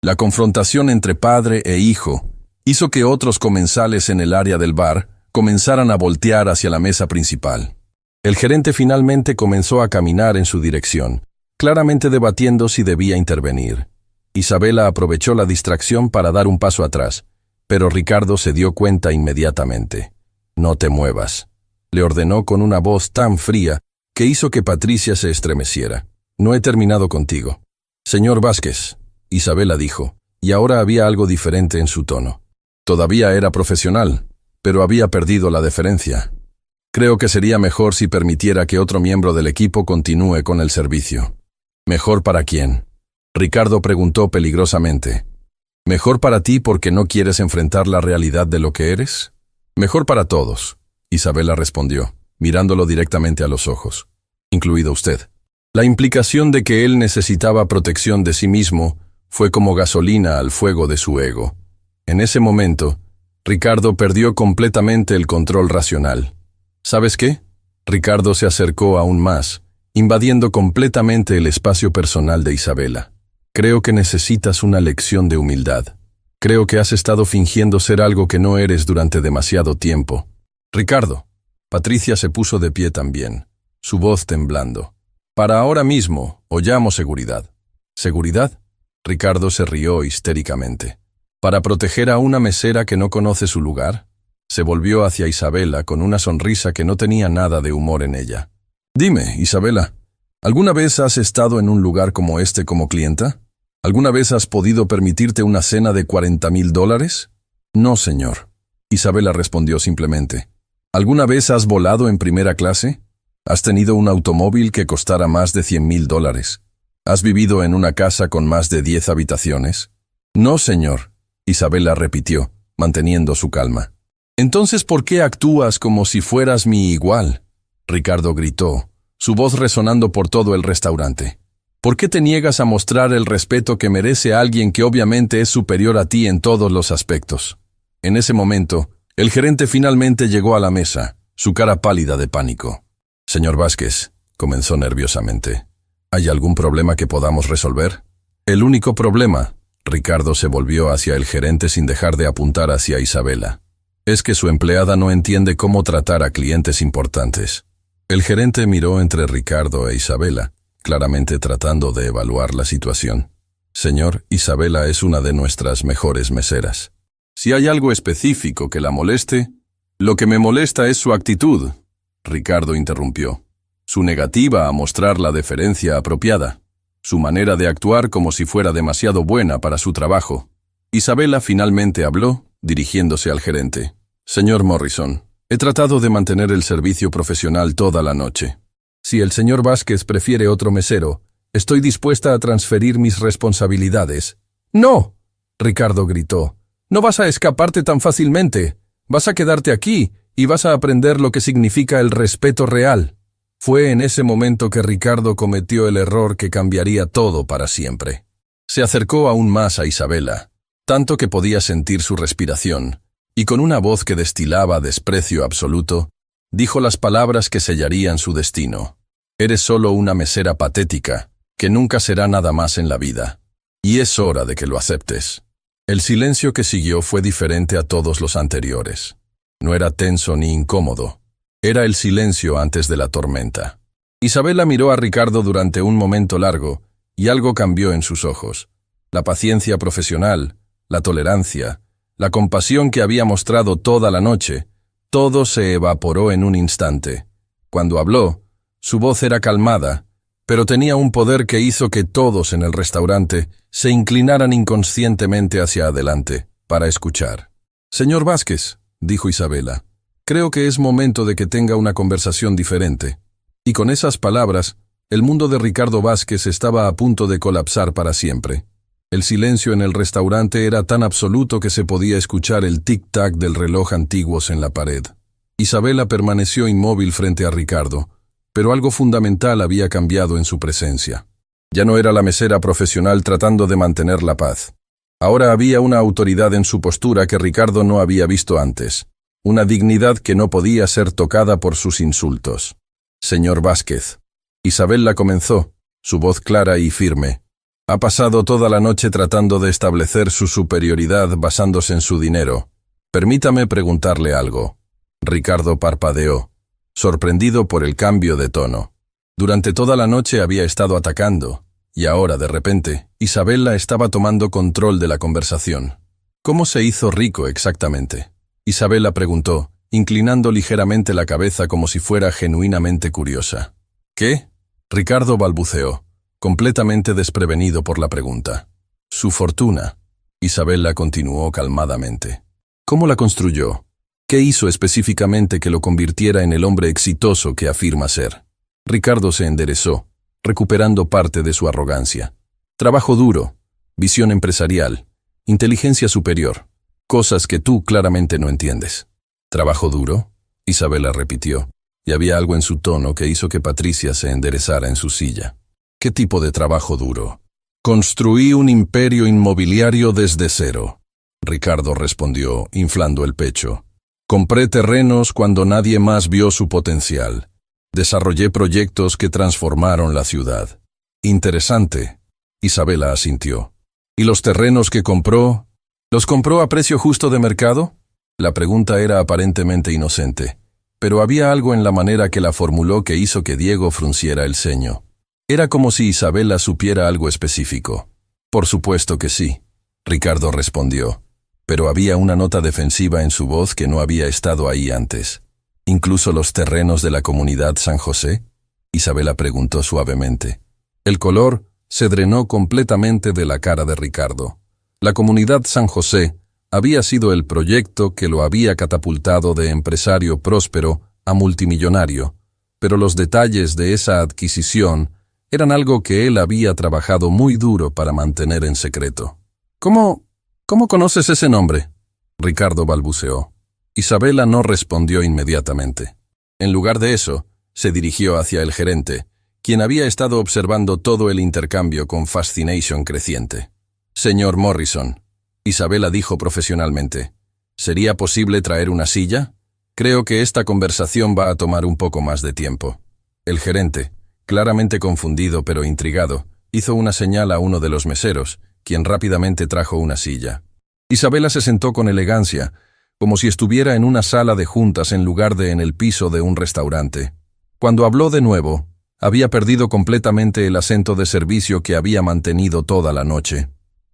La confrontación entre padre e hijo hizo que otros comensales en el área del bar comenzaran a voltear hacia la mesa principal. El gerente finalmente comenzó a caminar en su dirección, claramente debatiendo si debía intervenir. Isabela aprovechó la distracción para dar un paso atrás, pero Ricardo se dio cuenta inmediatamente. No te muevas, le ordenó con una voz tan fría que hizo que Patricia se estremeciera. No he terminado contigo. Señor Vázquez, Isabela dijo, y ahora había algo diferente en su tono. Todavía era profesional, pero había perdido la deferencia. Creo que sería mejor si permitiera que otro miembro del equipo continúe con el servicio. ¿Mejor para quién? Ricardo preguntó peligrosamente. ¿Mejor para ti porque no quieres enfrentar la realidad de lo que eres? Mejor para todos, Isabela respondió, mirándolo directamente a los ojos, incluido usted. La implicación de que él necesitaba protección de sí mismo fue como gasolina al fuego de su ego. En ese momento, Ricardo perdió completamente el control racional. ¿Sabes qué? Ricardo se acercó aún más, invadiendo completamente el espacio personal de Isabela. Creo que necesitas una lección de humildad. Creo que has estado fingiendo ser algo que no eres durante demasiado tiempo. Ricardo. Patricia se puso de pie también, su voz temblando. Para ahora mismo, o llamo seguridad. ¿Seguridad? Ricardo se rió histéricamente. ¿Para proteger a una mesera que no conoce su lugar? Se volvió hacia Isabela con una sonrisa que no tenía nada de humor en ella. Dime, Isabela, ¿alguna vez has estado en un lugar como este como clienta? ¿Alguna vez has podido permitirte una cena de $40,000? No, señor. Isabela respondió simplemente. ¿Alguna vez has volado en primera clase? ¿Has tenido un automóvil que costara más de $100,000? ¿Has vivido en una casa con más de 10 habitaciones? No, señor. Isabela repitió, manteniendo su calma. Entonces, ¿por qué actúas como si fueras mi igual? Ricardo gritó, su voz resonando por todo el restaurante. ¿Por qué te niegas a mostrar el respeto que merece a alguien que obviamente es superior a ti en todos los aspectos? En ese momento, el gerente finalmente llegó a la mesa, su cara pálida de pánico. Señor Vázquez, comenzó nerviosamente. ¿Hay algún problema que podamos resolver? El único problema, Ricardo se volvió hacia el gerente sin dejar de apuntar hacia Isabela, es que su empleada no entiende cómo tratar a clientes importantes. El gerente miró entre Ricardo e Isabela, claramente tratando de evaluar la situación. Señor, Isabela es una de nuestras mejores meseras. Si hay algo específico que la moleste, lo que me molesta es su actitud, Ricardo interrumpió. Su negativa a mostrar la deferencia apropiada. Su manera de actuar como si fuera demasiado buena para su trabajo. Isabela finalmente habló, dirigiéndose al gerente. Señor Morrison, he tratado de mantener el servicio profesional toda la noche. Si el señor Vázquez prefiere otro mesero, estoy dispuesta a transferir mis responsabilidades. ¡No!, Ricardo gritó. No vas a escaparte tan fácilmente. Vas a quedarte aquí y vas a aprender lo que significa el respeto real. Fue en ese momento que Ricardo cometió el error que cambiaría todo para siempre. Se acercó aún más a Isabela, tanto que podía sentir su respiración, y con una voz que destilaba desprecio absoluto, dijo las palabras que sellarían su destino. Eres solo una mesera patética, que nunca será nada más en la vida. Y es hora de que lo aceptes. El silencio que siguió fue diferente a todos los anteriores. No era tenso ni incómodo. Era el silencio antes de la tormenta. Isabela miró a Ricardo durante un momento largo, y algo cambió en sus ojos. La paciencia profesional, la tolerancia, la compasión que había mostrado toda la noche, todo se evaporó en un instante. Cuando habló, su voz era calmada, pero tenía un poder que hizo que todos en el restaurante se inclinaran inconscientemente hacia adelante, para escuchar. Señor Vázquez, dijo Isabela, creo que es momento de que tenga una conversación diferente. Y con esas palabras, el mundo de Ricardo Vázquez estaba a punto de colapsar para siempre. El silencio en el restaurante era tan absoluto que se podía escuchar el tic-tac del reloj antiguos en la pared. Isabela permaneció inmóvil frente a Ricardo, pero algo fundamental había cambiado en su presencia. Ya no era la mesera profesional tratando de mantener la paz. Ahora había una autoridad en su postura que Ricardo no había visto antes, una dignidad que no podía ser tocada por sus insultos. «Señor Vázquez», Isabela comenzó, su voz clara y firme. «Ha pasado toda la noche tratando de establecer su superioridad basándose en su dinero. Permítame preguntarle algo». Ricardo parpadeó, sorprendido por el cambio de tono. Durante toda la noche había estado atacando, y ahora, de repente, Isabela estaba tomando control de la conversación. «¿Cómo se hizo rico exactamente?», Isabela preguntó, inclinando ligeramente la cabeza como si fuera genuinamente curiosa. «¿Qué?», Ricardo balbuceó, completamente desprevenido por la pregunta. «Su fortuna», Isabela continuó calmadamente. «¿Cómo la construyó? ¿Qué hizo específicamente que lo convirtiera en el hombre exitoso que afirma ser?». Ricardo se enderezó, recuperando parte de su arrogancia. «Trabajo duro, visión empresarial, inteligencia superior, cosas que tú claramente no entiendes». «¿Trabajo duro?», Isabela repitió, y había algo en su tono que hizo que Patricia se enderezara en su silla. «¿Qué tipo de trabajo duro?». «Construí un imperio inmobiliario desde cero», Ricardo respondió, inflando el pecho. «Compré terrenos cuando nadie más vio su potencial. Desarrollé proyectos que transformaron la ciudad». «Interesante», Isabela asintió. «¿Y los terrenos que compró? ¿Los compró a precio justo de mercado?». La pregunta era aparentemente inocente, pero había algo en la manera que la formuló que hizo que Diego frunciera el ceño. Era como si Isabela supiera algo específico. «Por supuesto que sí», Ricardo respondió, pero había una nota defensiva en su voz que no había estado ahí antes. «¿Incluso los terrenos de la comunidad San José?», Isabela preguntó suavemente. El color se drenó completamente de la cara de Ricardo. La comunidad San José había sido el proyecto que lo había catapultado de empresario próspero a multimillonario, pero los detalles de esa adquisición eran algo que él había trabajado muy duro para mantener en secreto. «¿Cómo conoces ese nombre?», Ricardo balbuceó. Isabela no respondió inmediatamente. En lugar de eso, se dirigió hacia el gerente, quien había estado observando todo el intercambio con fascinación creciente. «Señor Morrison», Isabela dijo profesionalmente, «¿sería posible traer una silla? Creo que esta conversación va a tomar un poco más de tiempo». El gerente, claramente confundido pero intrigado, hizo una señal a uno de los meseros, quien rápidamente trajo una silla. Isabela se sentó con elegancia, como si estuviera en una sala de juntas en lugar de en el piso de un restaurante. Cuando habló de nuevo, había perdido completamente el acento de servicio que había mantenido toda la noche.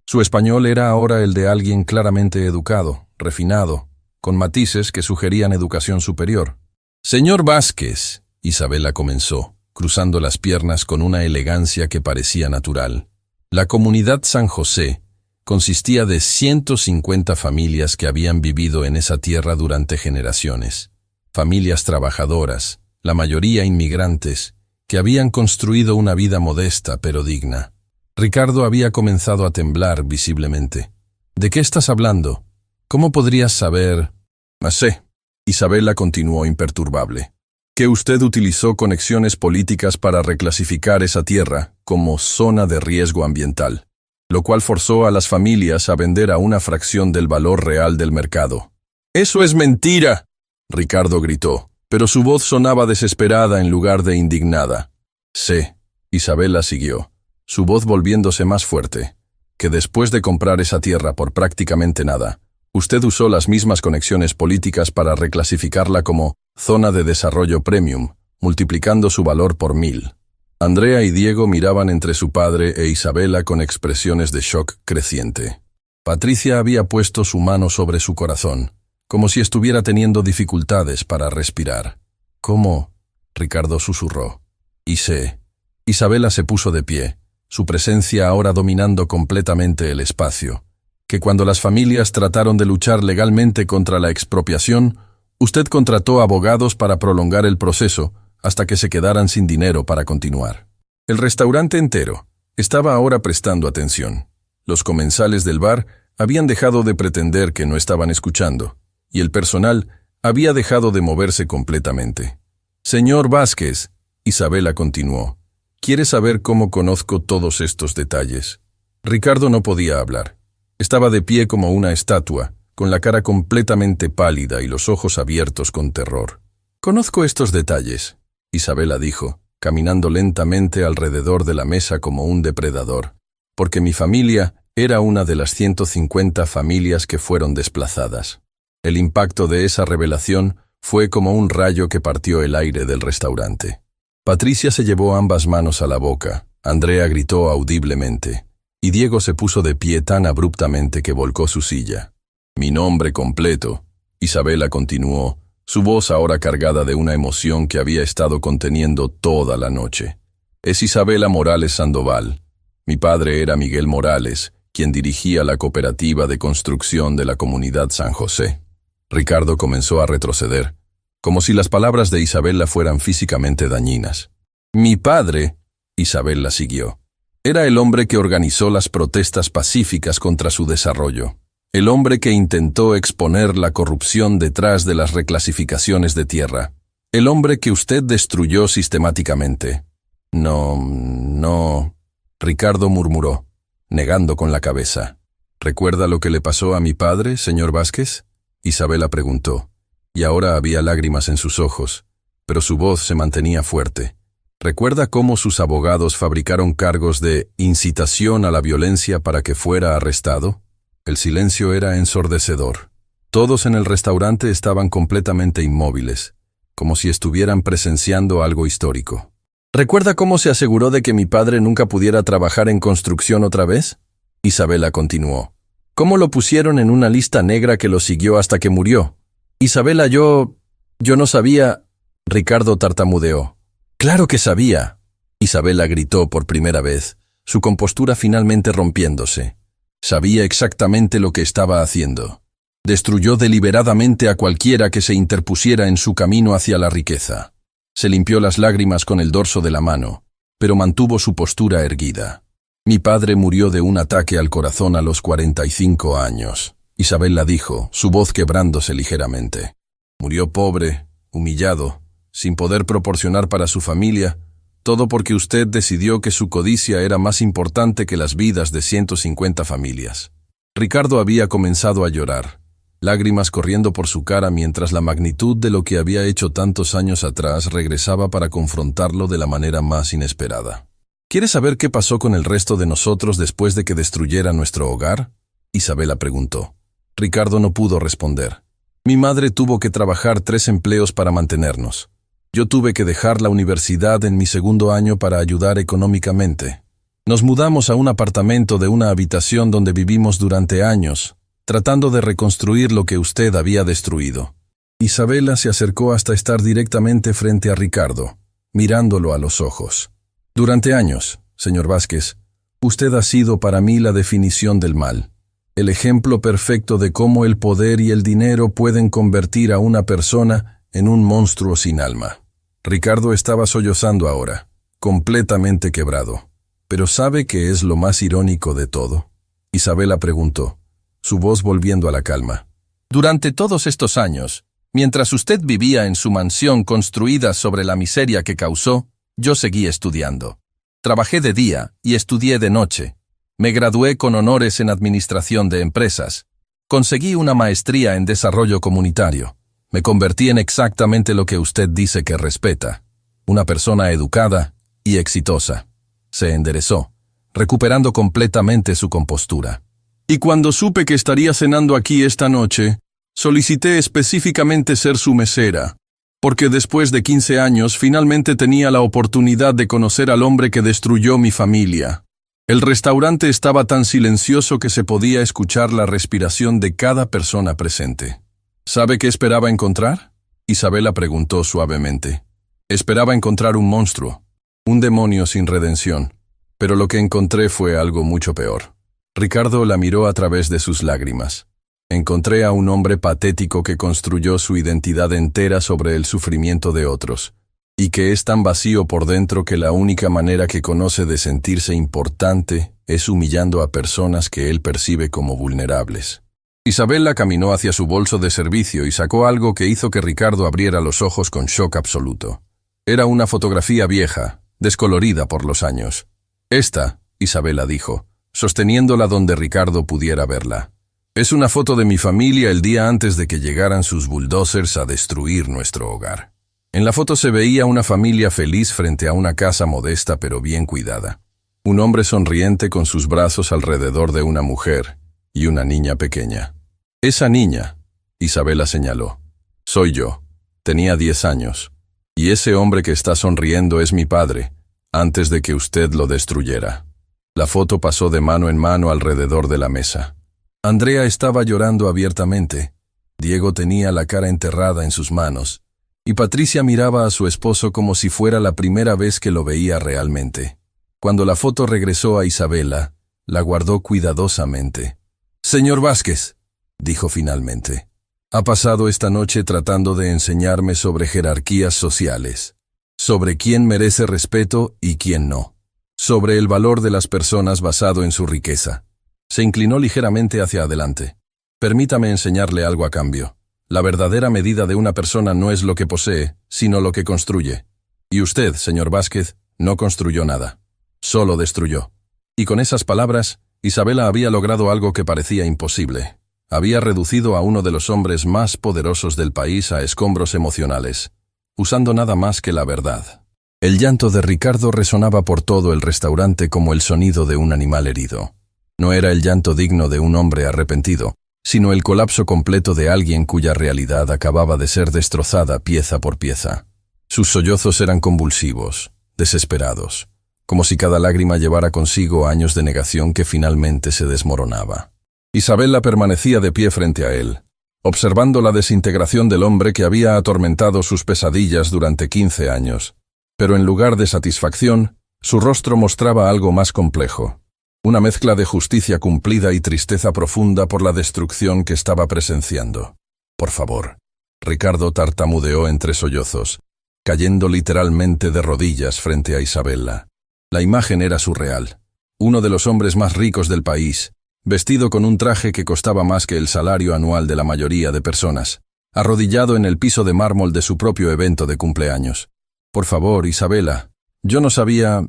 Su español era ahora el de alguien claramente educado, refinado, con matices que sugerían educación superior. «Señor Vázquez», Isabela comenzó, cruzando las piernas con una elegancia que parecía natural. «La comunidad San José consistía de 150 familias que habían vivido en esa tierra durante generaciones. Familias trabajadoras, la mayoría inmigrantes, que habían construido una vida modesta pero digna». Ricardo había comenzado a temblar visiblemente. «¿De qué estás hablando? ¿Cómo podrías saber?» «No sé», Isabela continuó imperturbable, «que usted utilizó conexiones políticas para reclasificar esa tierra como zona de riesgo ambiental, lo cual forzó a las familias a vender a una fracción del valor real del mercado». «¡Eso es mentira!», Ricardo gritó, pero su voz sonaba desesperada en lugar de indignada. «Sé», Isabela siguió, su voz volviéndose más fuerte, «que después de comprar esa tierra por prácticamente nada, usted usó las mismas conexiones políticas para reclasificarla como zona de desarrollo premium, multiplicando su valor por 1000. Andrea y Diego miraban entre su padre e Isabela con expresiones de shock creciente. Patricia había puesto su mano sobre su corazón, como si estuviera teniendo dificultades para respirar. «¿Cómo?», Ricardo susurró. «Y sé». Isabela se puso de pie, su presencia ahora dominando completamente el espacio. «Que cuando las familias trataron de luchar legalmente contra la expropiación, usted contrató abogados para prolongar el proceso hasta que se quedaran sin dinero para continuar». El restaurante entero estaba ahora prestando atención. Los comensales del bar habían dejado de pretender que no estaban escuchando, y el personal había dejado de moverse completamente. Señor Vázquez, Isabela continuó, ¿quiere saber cómo conozco todos estos detalles? Ricardo no podía hablar. Estaba de pie como una estatua, con la cara completamente pálida y los ojos abiertos con terror. Conozco estos detalles, Isabela dijo, caminando lentamente alrededor de la mesa como un depredador, porque mi familia era una de las 150 familias que fueron desplazadas. El impacto de esa revelación fue como un rayo que partió el aire del restaurante. Patricia se llevó ambas manos a la boca, Andrea gritó audiblemente, y Diego se puso de pie tan abruptamente que volcó su silla. Mi nombre completo, Isabela continuó, su voz ahora cargada de una emoción que había estado conteniendo toda la noche. Es Isabela Morales Sandoval. Mi padre era Miguel Morales, quien dirigía la cooperativa de construcción de la comunidad San José. Ricardo comenzó a retroceder, como si las palabras de Isabela fueran físicamente dañinas. Mi padre, Isabela siguió, era el hombre que organizó las protestas pacíficas contra su desarrollo, el hombre que intentó exponer la corrupción detrás de las reclasificaciones de tierra, el hombre que usted destruyó sistemáticamente. No, Ricardo murmuró, negando con la cabeza. ¿Recuerda lo que le pasó a mi padre, señor Vázquez? Isabela preguntó, y ahora había lágrimas en sus ojos, pero su voz se mantenía fuerte. ¿Recuerda cómo sus abogados fabricaron cargos de incitación a la violencia para que fuera arrestado? El silencio era ensordecedor. Todos en el restaurante estaban completamente inmóviles, como si estuvieran presenciando algo histórico. ¿Recuerda cómo se aseguró de que mi padre nunca pudiera trabajar en construcción otra vez? Isabela continuó. ¿Cómo lo pusieron en una lista negra que lo siguió hasta que murió? Isabela, yo no sabía. Ricardo tartamudeó. ¡Claro que sabía! Isabela gritó por primera vez, su compostura finalmente rompiéndose. Sabía exactamente lo que estaba haciendo. Destruyó deliberadamente a cualquiera que se interpusiera en su camino hacia la riqueza. Se limpió las lágrimas con el dorso de la mano, pero mantuvo su postura erguida. Mi padre murió de un ataque al corazón a los 45 años, Isabela dijo, su voz quebrándose ligeramente. Murió pobre, humillado, sin poder proporcionar para su familia, todo porque usted decidió que su codicia era más importante que las vidas de 150 familias. Ricardo había comenzado a llorar, lágrimas corriendo por su cara mientras la magnitud de lo que había hecho tantos años atrás regresaba para confrontarlo de la manera más inesperada. ¿Quieres saber qué pasó con el resto de nosotros después de que destruyera nuestro hogar? Isabela preguntó. Ricardo no pudo responder. Mi madre tuvo que trabajar 3 empleos para mantenernos. Yo tuve que dejar la universidad en mi segundo año para ayudar económicamente. Nos mudamos a un apartamento de una habitación donde vivimos durante años, tratando de reconstruir lo que usted había destruido. Isabela se acercó hasta estar directamente frente a Ricardo, mirándolo a los ojos. Durante años, señor Vázquez, usted ha sido para mí la definición del mal, el ejemplo perfecto de cómo el poder y el dinero pueden convertir a una persona en un monstruo sin alma. Ricardo estaba sollozando ahora, completamente quebrado. ¿Pero sabe qué es lo más irónico de todo? Isabela preguntó, su voz volviendo a la calma. Durante todos estos años, mientras usted vivía en su mansión construida sobre la miseria que causó, yo seguí estudiando. Trabajé de día y estudié de noche. Me gradué con honores en administración de empresas. Conseguí una maestría en desarrollo comunitario. Me convertí en exactamente lo que usted dice que respeta. Una persona educada y exitosa. Se enderezó, recuperando completamente su compostura. Y cuando supe que estaría cenando aquí esta noche, solicité específicamente ser su mesera, porque después de 15 años finalmente tenía la oportunidad de conocer al hombre que destruyó mi familia. El restaurante estaba tan silencioso que se podía escuchar la respiración de cada persona presente. ¿Sabe qué esperaba encontrar? Isabela preguntó suavemente. Esperaba encontrar un monstruo, un demonio sin redención, pero lo que encontré fue algo mucho peor. Ricardo la miró a través de sus lágrimas. Encontré a un hombre patético que construyó su identidad entera sobre el sufrimiento de otros, y que es tan vacío por dentro que la única manera que conoce de sentirse importante es humillando a personas que él percibe como vulnerables. Isabela caminó hacia su bolso de servicio y sacó algo que hizo que Ricardo abriera los ojos con shock absoluto. Era una fotografía vieja, descolorida por los años. «Esta», Isabela dijo, sosteniéndola donde Ricardo pudiera verla. «Es una foto de mi familia el día antes de que llegaran sus bulldozers a destruir nuestro hogar». En la foto se veía una familia feliz frente a una casa modesta pero bien cuidada. Un hombre sonriente con sus brazos alrededor de una mujer y una niña pequeña. «Esa niña», Isabela señaló, «soy yo. Tenía 10 años. Y ese hombre que está sonriendo es mi padre, antes de que usted lo destruyera». La foto pasó de mano en mano alrededor de la mesa. Andrea estaba llorando abiertamente. Diego tenía la cara enterrada en sus manos. Y Patricia miraba a su esposo como si fuera la primera vez que lo veía realmente. Cuando la foto regresó a Isabela, la guardó cuidadosamente. «Señor Vázquez», dijo finalmente, «ha pasado esta noche tratando de enseñarme sobre jerarquías sociales, sobre quién merece respeto y quién no, sobre el valor de las personas basado en su riqueza». Se inclinó ligeramente hacia adelante. «Permítame enseñarle algo a cambio. La verdadera medida de una persona no es lo que posee, sino lo que construye. Y usted, señor Vázquez, no construyó nada. Solo destruyó». Y con esas palabras, Isabela había logrado algo que parecía imposible. Había reducido a uno de los hombres más poderosos del país a escombros emocionales, usando nada más que la verdad. El llanto de Ricardo resonaba por todo el restaurante como el sonido de un animal herido. No era el llanto digno de un hombre arrepentido, sino el colapso completo de alguien cuya realidad acababa de ser destrozada pieza por pieza. Sus sollozos eran convulsivos, desesperados, como si cada lágrima llevara consigo años de negación que finalmente se desmoronaba. Isabela permanecía de pie frente a él, observando la desintegración del hombre que había atormentado sus pesadillas durante 15 años. Pero en lugar de satisfacción, su rostro mostraba algo más complejo. Una mezcla de justicia cumplida y tristeza profunda por la destrucción que estaba presenciando. «Por favor», Ricardo tartamudeó entre sollozos, cayendo literalmente de rodillas frente a Isabela. La imagen era surreal. Uno de los hombres más ricos del país, vestido con un traje que costaba más que el salario anual de la mayoría de personas, arrodillado en el piso de mármol de su propio evento de cumpleaños. «Por favor, Isabela, yo no sabía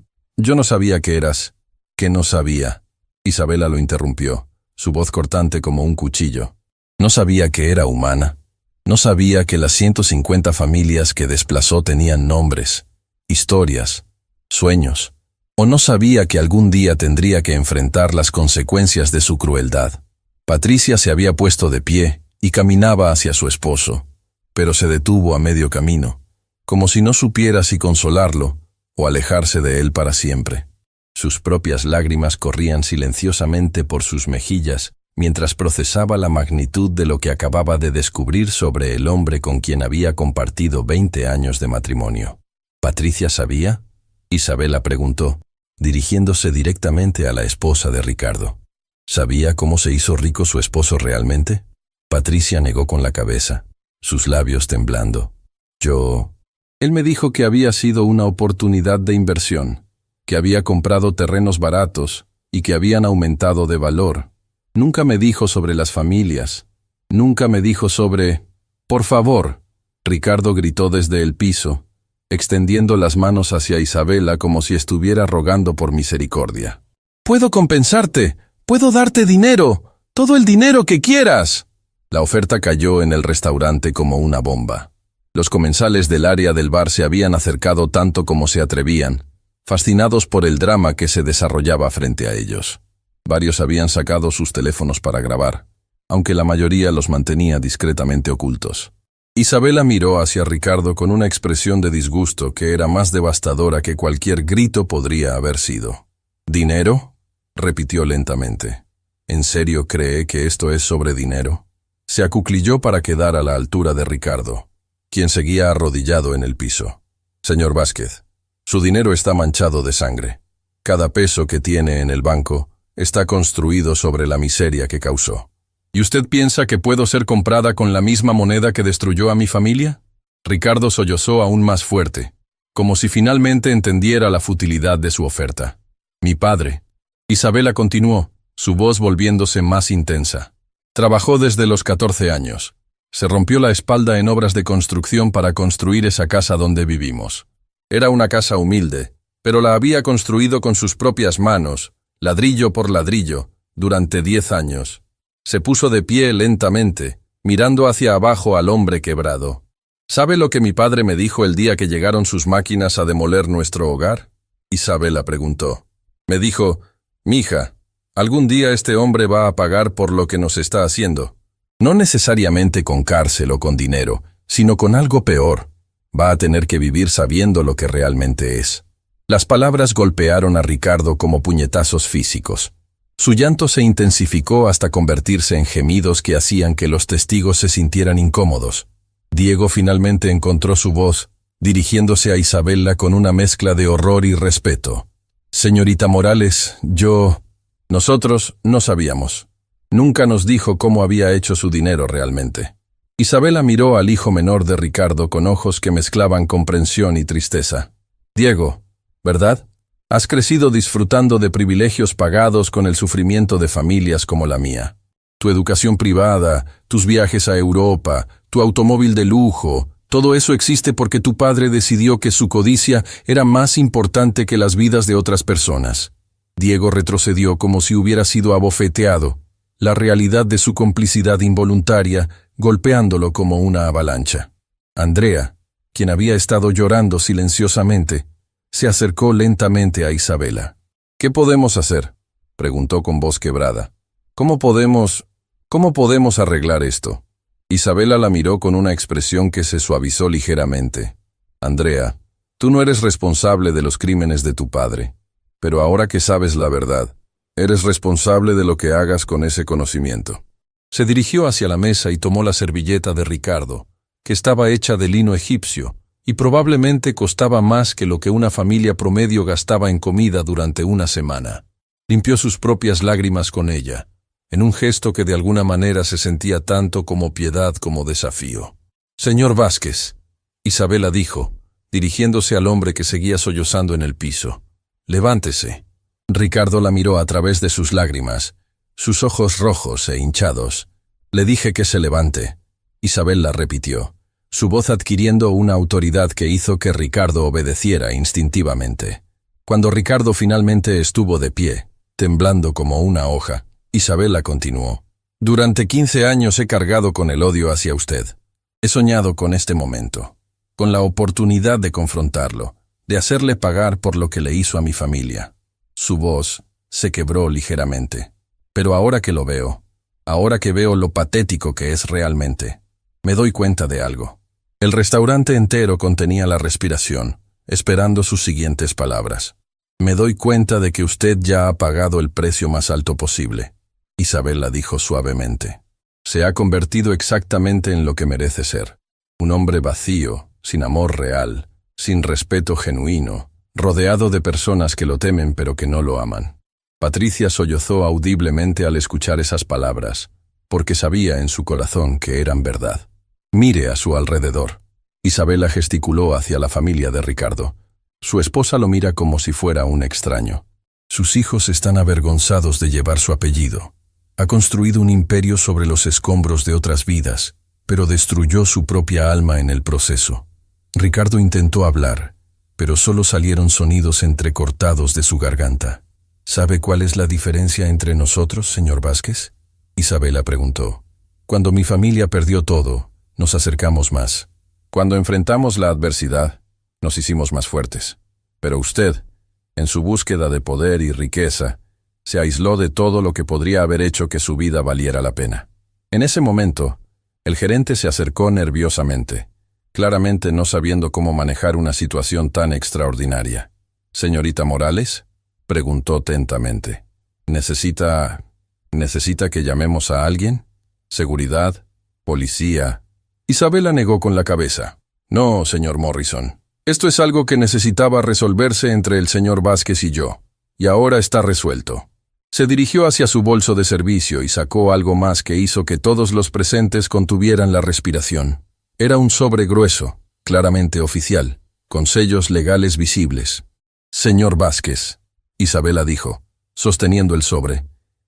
que eras...» «¿Qué no sabía?» Isabela lo interrumpió, su voz cortante como un cuchillo. «¿No sabía que era humana? ¿No sabía que las 150 familias que desplazó tenían nombres, historias, sueños? ¿O no sabía que algún día tendría que enfrentar las consecuencias de su crueldad?» Patricia se había puesto de pie y caminaba hacia su esposo, pero se detuvo a medio camino, como si no supiera si consolarlo o alejarse de él para siempre. Sus propias lágrimas corrían silenciosamente por sus mejillas mientras procesaba la magnitud de lo que acababa de descubrir sobre el hombre con quien había compartido 20 años de matrimonio. ¿Patricia sabía?, Isabela preguntó, dirigiéndose directamente a la esposa de Ricardo. ¿Sabía cómo se hizo rico su esposo realmente? Patricia negó con la cabeza, sus labios temblando. Él me dijo que había sido una oportunidad de inversión, que había comprado terrenos baratos y que habían aumentado de valor. Nunca me dijo sobre las familias. Nunca me dijo sobre... «Por favor», Ricardo gritó desde el piso, extendiendo las manos hacia Isabela como si estuviera rogando por misericordia. «Puedo compensarte, puedo darte dinero, todo el dinero que quieras». La oferta cayó en el restaurante como una bomba. Los comensales del área del bar se habían acercado tanto como se atrevían, fascinados por el drama que se desarrollaba frente a ellos. Varios habían sacado sus teléfonos para grabar, aunque la mayoría los mantenía discretamente ocultos. Isabela miró hacia Ricardo con una expresión de disgusto que era más devastadora que cualquier grito podría haber sido. «¿Dinero?», repitió lentamente. «¿En serio cree que esto es sobre dinero?». Se acuclilló para quedar a la altura de Ricardo, quien seguía arrodillado en el piso. «Señor Vázquez, su dinero está manchado de sangre. Cada peso que tiene en el banco está construido sobre la miseria que causó. ¿Y usted piensa que puedo ser comprada con la misma moneda que destruyó a mi familia?». Ricardo sollozó aún más fuerte, como si finalmente entendiera la futilidad de su oferta. «Mi padre». Isabela continuó, su voz volviéndose más intensa. Trabajó desde los 14 años. Se rompió la espalda en obras de construcción para construir esa casa donde vivimos. Era una casa humilde, pero la había construido con sus propias manos, ladrillo por ladrillo, durante 10 años. Se puso de pie lentamente, mirando hacia abajo al hombre quebrado. ¿Sabe lo que mi padre me dijo el día que llegaron sus máquinas a demoler nuestro hogar? Isabela preguntó. Me dijo, «Mija, algún día este hombre va a pagar por lo que nos está haciendo. No necesariamente con cárcel o con dinero, sino con algo peor. Va a tener que vivir sabiendo lo que realmente es». Las palabras golpearon a Ricardo como puñetazos físicos. Su llanto se intensificó hasta convertirse en gemidos que hacían que los testigos se sintieran incómodos. Diego finalmente encontró su voz, dirigiéndose a Isabela con una mezcla de horror y respeto. «Señorita Morales, nosotros no sabíamos. Nunca nos dijo cómo había hecho su dinero realmente». Isabela miró al hijo menor de Ricardo con ojos que mezclaban comprensión y tristeza. «Diego, ¿verdad? Has crecido disfrutando de privilegios pagados con el sufrimiento de familias como la mía. Tu educación privada, tus viajes a Europa, tu automóvil de lujo, todo eso existe porque tu padre decidió que su codicia era más importante que las vidas de otras personas». Diego retrocedió como si hubiera sido abofeteado, la realidad de su complicidad involuntaria golpeándolo como una avalancha. Andrea, quien había estado llorando silenciosamente, se acercó lentamente a Isabela. «¿Qué podemos hacer?», preguntó con voz quebrada. ¿Cómo podemos arreglar esto?» Isabela la miró con una expresión que se suavizó ligeramente. «Andrea, tú no eres responsable de los crímenes de tu padre, pero ahora que sabes la verdad, eres responsable de lo que hagas con ese conocimiento». Se dirigió hacia la mesa y tomó la servilleta de Ricardo, que estaba hecha de lino egipcio, y probablemente costaba más que lo que una familia promedio gastaba en comida durante una semana. Limpió sus propias lágrimas con ella, en un gesto que de alguna manera se sentía tanto como piedad como desafío. «Señor Vázquez», Isabela dijo, dirigiéndose al hombre que seguía sollozando en el piso, «levántese». Ricardo la miró a través de sus lágrimas, sus ojos rojos e hinchados. «Le dije que se levante», Isabela repitió, su voz adquiriendo una autoridad que hizo que Ricardo obedeciera instintivamente. Cuando Ricardo finalmente estuvo de pie, temblando como una hoja, Isabela continuó. «Durante 15 años he cargado con el odio hacia usted. He soñado con este momento, con la oportunidad de confrontarlo, de hacerle pagar por lo que le hizo a mi familia». Su voz se quebró ligeramente. «Pero ahora que lo veo, ahora que veo lo patético que es realmente, me doy cuenta de algo». El restaurante entero contenía la respiración, esperando sus siguientes palabras. «Me doy cuenta de que usted ya ha pagado el precio más alto posible», Isabela dijo suavemente. «Se ha convertido exactamente en lo que merece ser. Un hombre vacío, sin amor real, sin respeto genuino, rodeado de personas que lo temen pero que no lo aman». Patricia sollozó audiblemente al escuchar esas palabras, porque sabía en su corazón que eran verdad. «Mire a su alrededor». Isabela gesticuló hacia la familia de Ricardo. Su esposa lo mira como si fuera un extraño. «Sus hijos están avergonzados de llevar su apellido. Ha construido un imperio sobre los escombros de otras vidas, pero destruyó su propia alma en el proceso». Ricardo intentó hablar, pero solo salieron sonidos entrecortados de su garganta. «¿Sabe cuál es la diferencia entre nosotros, señor Vázquez?», Isabela preguntó. «Cuando mi familia perdió todo, nos acercamos más. Cuando enfrentamos la adversidad, nos hicimos más fuertes. Pero usted, en su búsqueda de poder y riqueza, se aisló de todo lo que podría haber hecho que su vida valiera la pena». En ese momento, el gerente se acercó nerviosamente, claramente no sabiendo cómo manejar una situación tan extraordinaria. «Señorita Morales», preguntó tentamente. ¿Necesita que llamemos a alguien? ¿Seguridad? ¿Policía?» Isabela negó con la cabeza. «No, señor Morrison. Esto es algo que necesitaba resolverse entre el señor Vázquez y yo, y ahora está resuelto». Se dirigió hacia su bolso de servicio y sacó algo más que hizo que todos los presentes contuvieran la respiración. Era un sobre grueso, claramente oficial, con sellos legales visibles. «Señor Vázquez», Isabela dijo, sosteniendo el sobre.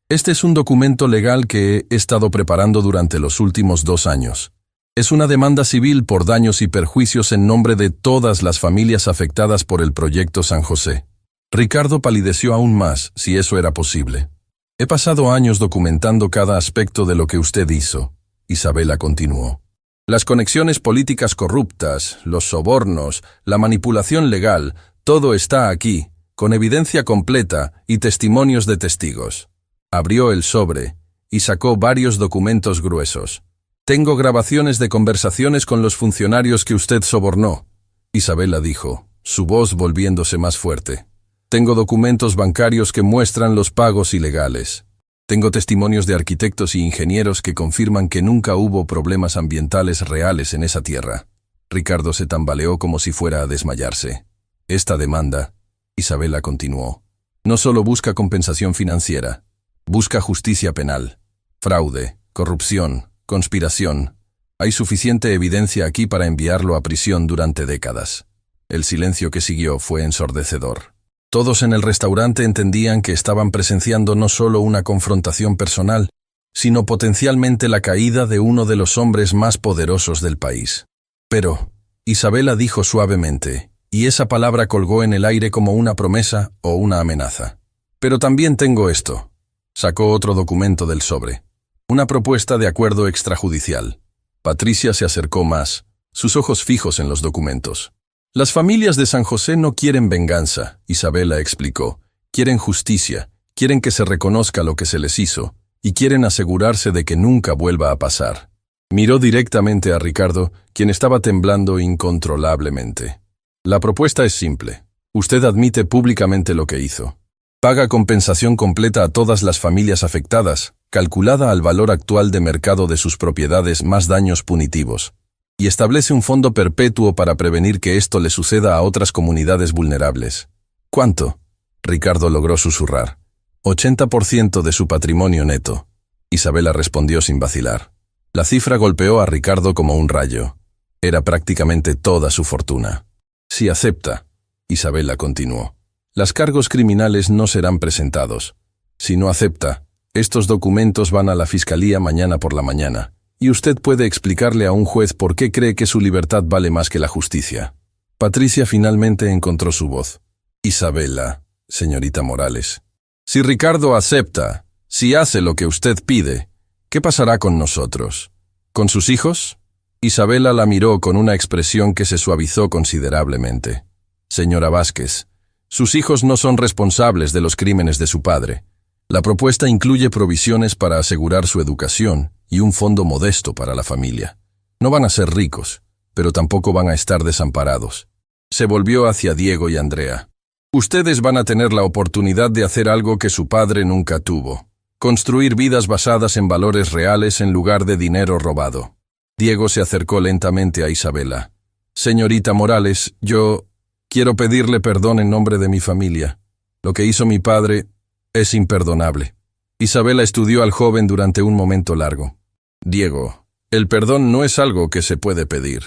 Este es un documento legal que he estado preparando durante los últimos 2 años. Es una demanda civil por daños y perjuicios en nombre de todas las familias afectadas por el proyecto San José. Ricardo palideció aún más, si eso era posible. He pasado años documentando cada aspecto de lo que usted hizo. Isabela continuó. Las conexiones políticas corruptas, los sobornos, la manipulación legal, todo está aquí, con evidencia completa y testimonios de testigos. Abrió el sobre y sacó varios documentos gruesos. Tengo grabaciones de conversaciones con los funcionarios que usted sobornó, Isabela dijo, su voz volviéndose más fuerte. Tengo documentos bancarios que muestran los pagos ilegales. Tengo testimonios de arquitectos y ingenieros que confirman que nunca hubo problemas ambientales reales en esa tierra. Ricardo se tambaleó como si fuera a desmayarse. Esta demanda, Isabela continuó, no solo busca compensación financiera, busca justicia penal, fraude, corrupción, conspiración. Hay suficiente evidencia aquí para enviarlo a prisión durante décadas. El silencio que siguió fue ensordecedor. Todos en el restaurante entendían que estaban presenciando no solo una confrontación personal, sino potencialmente la caída de uno de los hombres más poderosos del país. Pero, Isabela dijo suavemente, y esa palabra colgó en el aire como una promesa o una amenaza. Pero también tengo esto. Sacó otro documento del sobre. Una propuesta de acuerdo extrajudicial. Patricia se acercó más, sus ojos fijos en los documentos. Las familias de San José no quieren venganza, Isabela explicó. Quieren justicia, quieren que se reconozca lo que se les hizo, y quieren asegurarse de que nunca vuelva a pasar. Miró directamente a Ricardo, quien estaba temblando incontrolablemente. La propuesta es simple. Usted admite públicamente lo que hizo. Paga compensación completa a todas las familias afectadas, calculada al valor actual de mercado de sus propiedades más daños punitivos. Y establece un fondo perpetuo para prevenir que esto le suceda a otras comunidades vulnerables. ¿Cuánto? Ricardo logró susurrar. 80% de su patrimonio neto. Isabela respondió sin vacilar. La cifra golpeó a Ricardo como un rayo. Era prácticamente toda su fortuna. Si acepta, Isabela continuó, las cargos criminales no serán presentados. Si no acepta, estos documentos van a la fiscalía mañana por la mañana. Y usted puede explicarle a un juez por qué cree que su libertad vale más que la justicia. Patricia finalmente encontró su voz. Isabela, señorita Morales. Si Ricardo acepta, si hace lo que usted pide, ¿qué pasará con nosotros? ¿Con sus hijos? Isabela la miró con una expresión que se suavizó considerablemente. Señora Vázquez, sus hijos no son responsables de los crímenes de su padre. La propuesta incluye provisiones para asegurar su educación y un fondo modesto para la familia. No van a ser ricos, pero tampoco van a estar desamparados. Se volvió hacia Diego y Andrea. Ustedes van a tener la oportunidad de hacer algo que su padre nunca tuvo. Construir vidas basadas en valores reales en lugar de dinero robado. Diego se acercó lentamente a Isabela. Señorita Morales, yo quiero pedirle perdón en nombre de mi familia. Lo que hizo mi padre es imperdonable. Isabela estudió al joven durante un momento largo. Diego, el perdón no es algo que se puede pedir.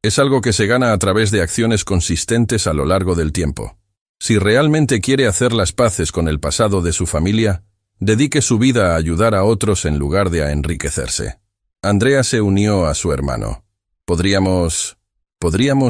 Es algo que se gana a través de acciones consistentes a lo largo del tiempo. Si realmente quiere hacer las paces con el pasado de su familia, dedique su vida a ayudar a otros en lugar de a enriquecerse. Andrea se unió a su hermano. ¿Podríamos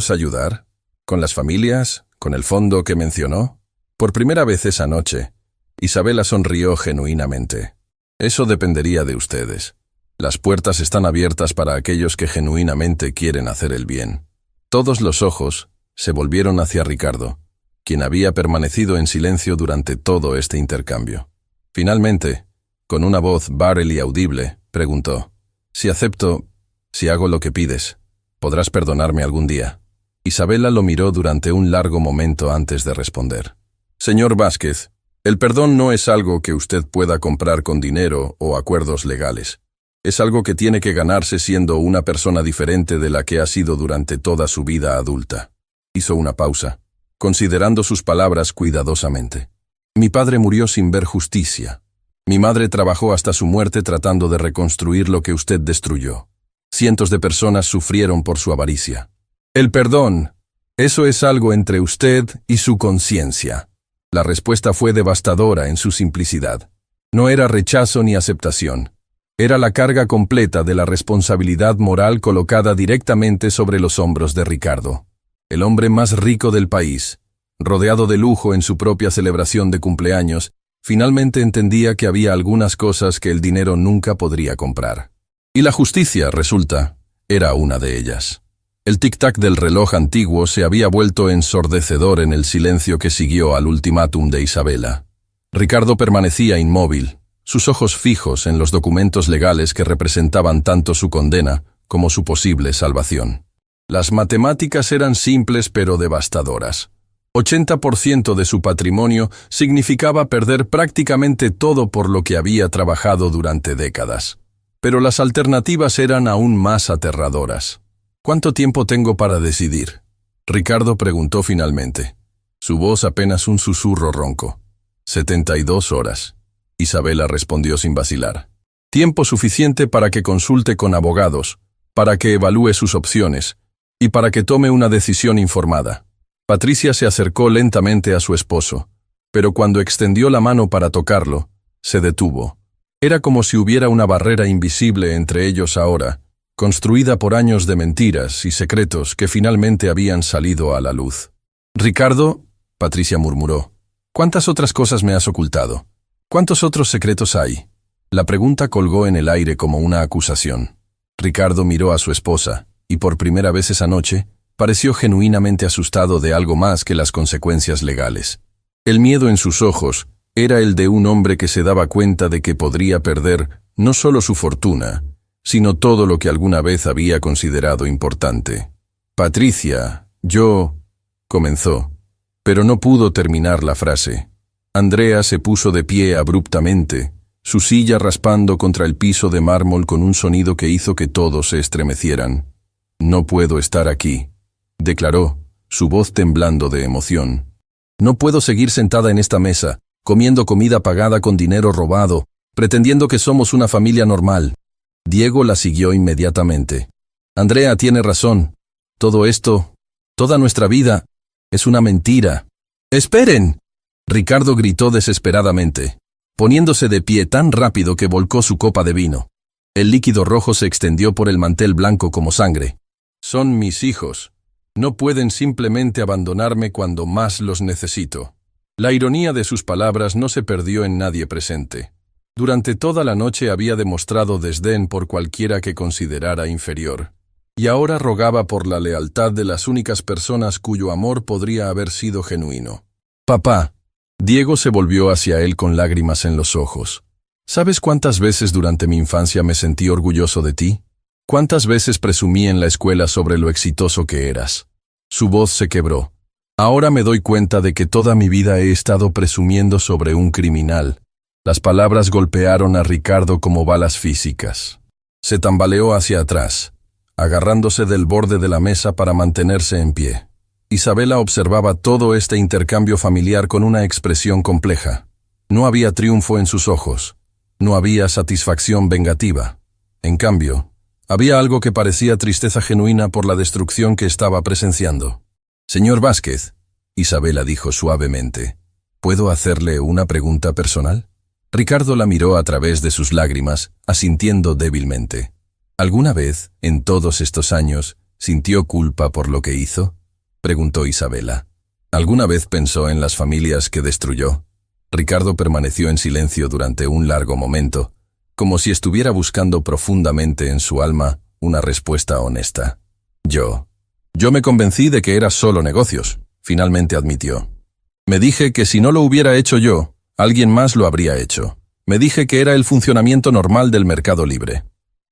ayudar? ¿Con las familias? ¿Con el fondo que mencionó? Por primera vez esa noche, Isabela sonrió genuinamente. Eso dependería de ustedes. Las puertas están abiertas para aquellos que genuinamente quieren hacer el bien. Todos los ojos se volvieron hacia Ricardo, quien había permanecido en silencio durante todo este intercambio. Finalmente, con una voz barril y audible, preguntó, «Si acepto, si hago lo que pides, ¿podrás perdonarme algún día?» Isabela lo miró durante un largo momento antes de responder. «Señor Vázquez, el perdón no es algo que usted pueda comprar con dinero o acuerdos legales. Es algo que tiene que ganarse siendo una persona diferente de la que ha sido durante toda su vida adulta». Hizo una pausa, considerando sus palabras cuidadosamente. «Mi padre murió sin ver justicia. Mi madre trabajó hasta su muerte tratando de reconstruir lo que usted destruyó. Cientos de personas sufrieron por su avaricia. El perdón, eso es algo entre usted y su conciencia». La respuesta fue devastadora en su simplicidad. No era rechazo ni aceptación. Era la carga completa de la responsabilidad moral colocada directamente sobre los hombros de Ricardo. El hombre más rico del país, rodeado de lujo en su propia celebración de cumpleaños, finalmente entendía que había algunas cosas que el dinero nunca podría comprar. Y la justicia, resulta, era una de ellas. El tic-tac del reloj antiguo se había vuelto ensordecedor en el silencio que siguió al ultimátum de Isabela. Ricardo permanecía inmóvil, sus ojos fijos en los documentos legales que representaban tanto su condena como su posible salvación. Las matemáticas eran simples pero devastadoras. 80% de su patrimonio significaba perder prácticamente todo por lo que había trabajado durante décadas. Pero las alternativas eran aún más aterradoras. ¿Cuánto tiempo tengo para decidir?, Ricardo preguntó finalmente. Su voz apenas un susurro ronco. 72 horas. Isabela respondió sin vacilar. Tiempo suficiente para que consulte con abogados, para que evalúe sus opciones y para que tome una decisión informada. Patricia se acercó lentamente a su esposo, pero cuando extendió la mano para tocarlo, se detuvo. Era como si hubiera una barrera invisible entre ellos ahora, construida por años de mentiras y secretos que finalmente habían salido a la luz. «Ricardo», Patricia murmuró, «¿cuántas otras cosas me has ocultado? ¿Cuántos otros secretos hay?». La pregunta colgó en el aire como una acusación. Ricardo miró a su esposa, y por primera vez esa noche, pareció genuinamente asustado de algo más que las consecuencias legales. El miedo en sus ojos era el de un hombre que se daba cuenta de que podría perder no solo su fortuna, sino todo lo que alguna vez había considerado importante. «Patricia, yo», comenzó, pero no pudo terminar la frase. Andrea se puso de pie abruptamente, su silla raspando contra el piso de mármol con un sonido que hizo que todos se estremecieran. «No puedo estar aquí», declaró, su voz temblando de emoción. «No puedo seguir sentada en esta mesa, comiendo comida pagada con dinero robado, pretendiendo que somos una familia normal». Diego la siguió inmediatamente. «Andrea tiene razón. Todo esto, toda nuestra vida, es una mentira». «¡Esperen!», Ricardo gritó desesperadamente, poniéndose de pie tan rápido que volcó su copa de vino. El líquido rojo se extendió por el mantel blanco como sangre. «Son mis hijos. No pueden simplemente abandonarme cuando más los necesito». La ironía de sus palabras no se perdió en nadie presente. Durante toda la noche había demostrado desdén por cualquiera que considerara inferior, y ahora rogaba por la lealtad de las únicas personas cuyo amor podría haber sido genuino. «Papá». Diego se volvió hacia él con lágrimas en los ojos. «¿Sabes cuántas veces durante mi infancia me sentí orgulloso de ti? ¿Cuántas veces presumí en la escuela sobre lo exitoso que eras?». Su voz se quebró. «Ahora me doy cuenta de que toda mi vida he estado presumiendo sobre un criminal». Las palabras golpearon a Ricardo como balas físicas. Se tambaleó hacia atrás, agarrándose del borde de la mesa para mantenerse en pie. Isabela observaba todo este intercambio familiar con una expresión compleja. No había triunfo en sus ojos, no había satisfacción vengativa. En cambio, había algo que parecía tristeza genuina por la destrucción que estaba presenciando. «Señor Vázquez», Isabela dijo suavemente, «¿puedo hacerle una pregunta personal?». Ricardo la miró a través de sus lágrimas, asintiendo débilmente. «¿Alguna vez, en todos estos años, sintió culpa por lo que hizo?», preguntó Isabela. «¿Alguna vez pensó en las familias que destruyó?». Ricardo permaneció en silencio durante un largo momento, como si estuviera buscando profundamente en su alma una respuesta honesta. Yo me convencí de que era solo negocios», finalmente admitió. «Me dije que si no lo hubiera hecho yo, alguien más lo habría hecho. Me dije que era el funcionamiento normal del mercado libre».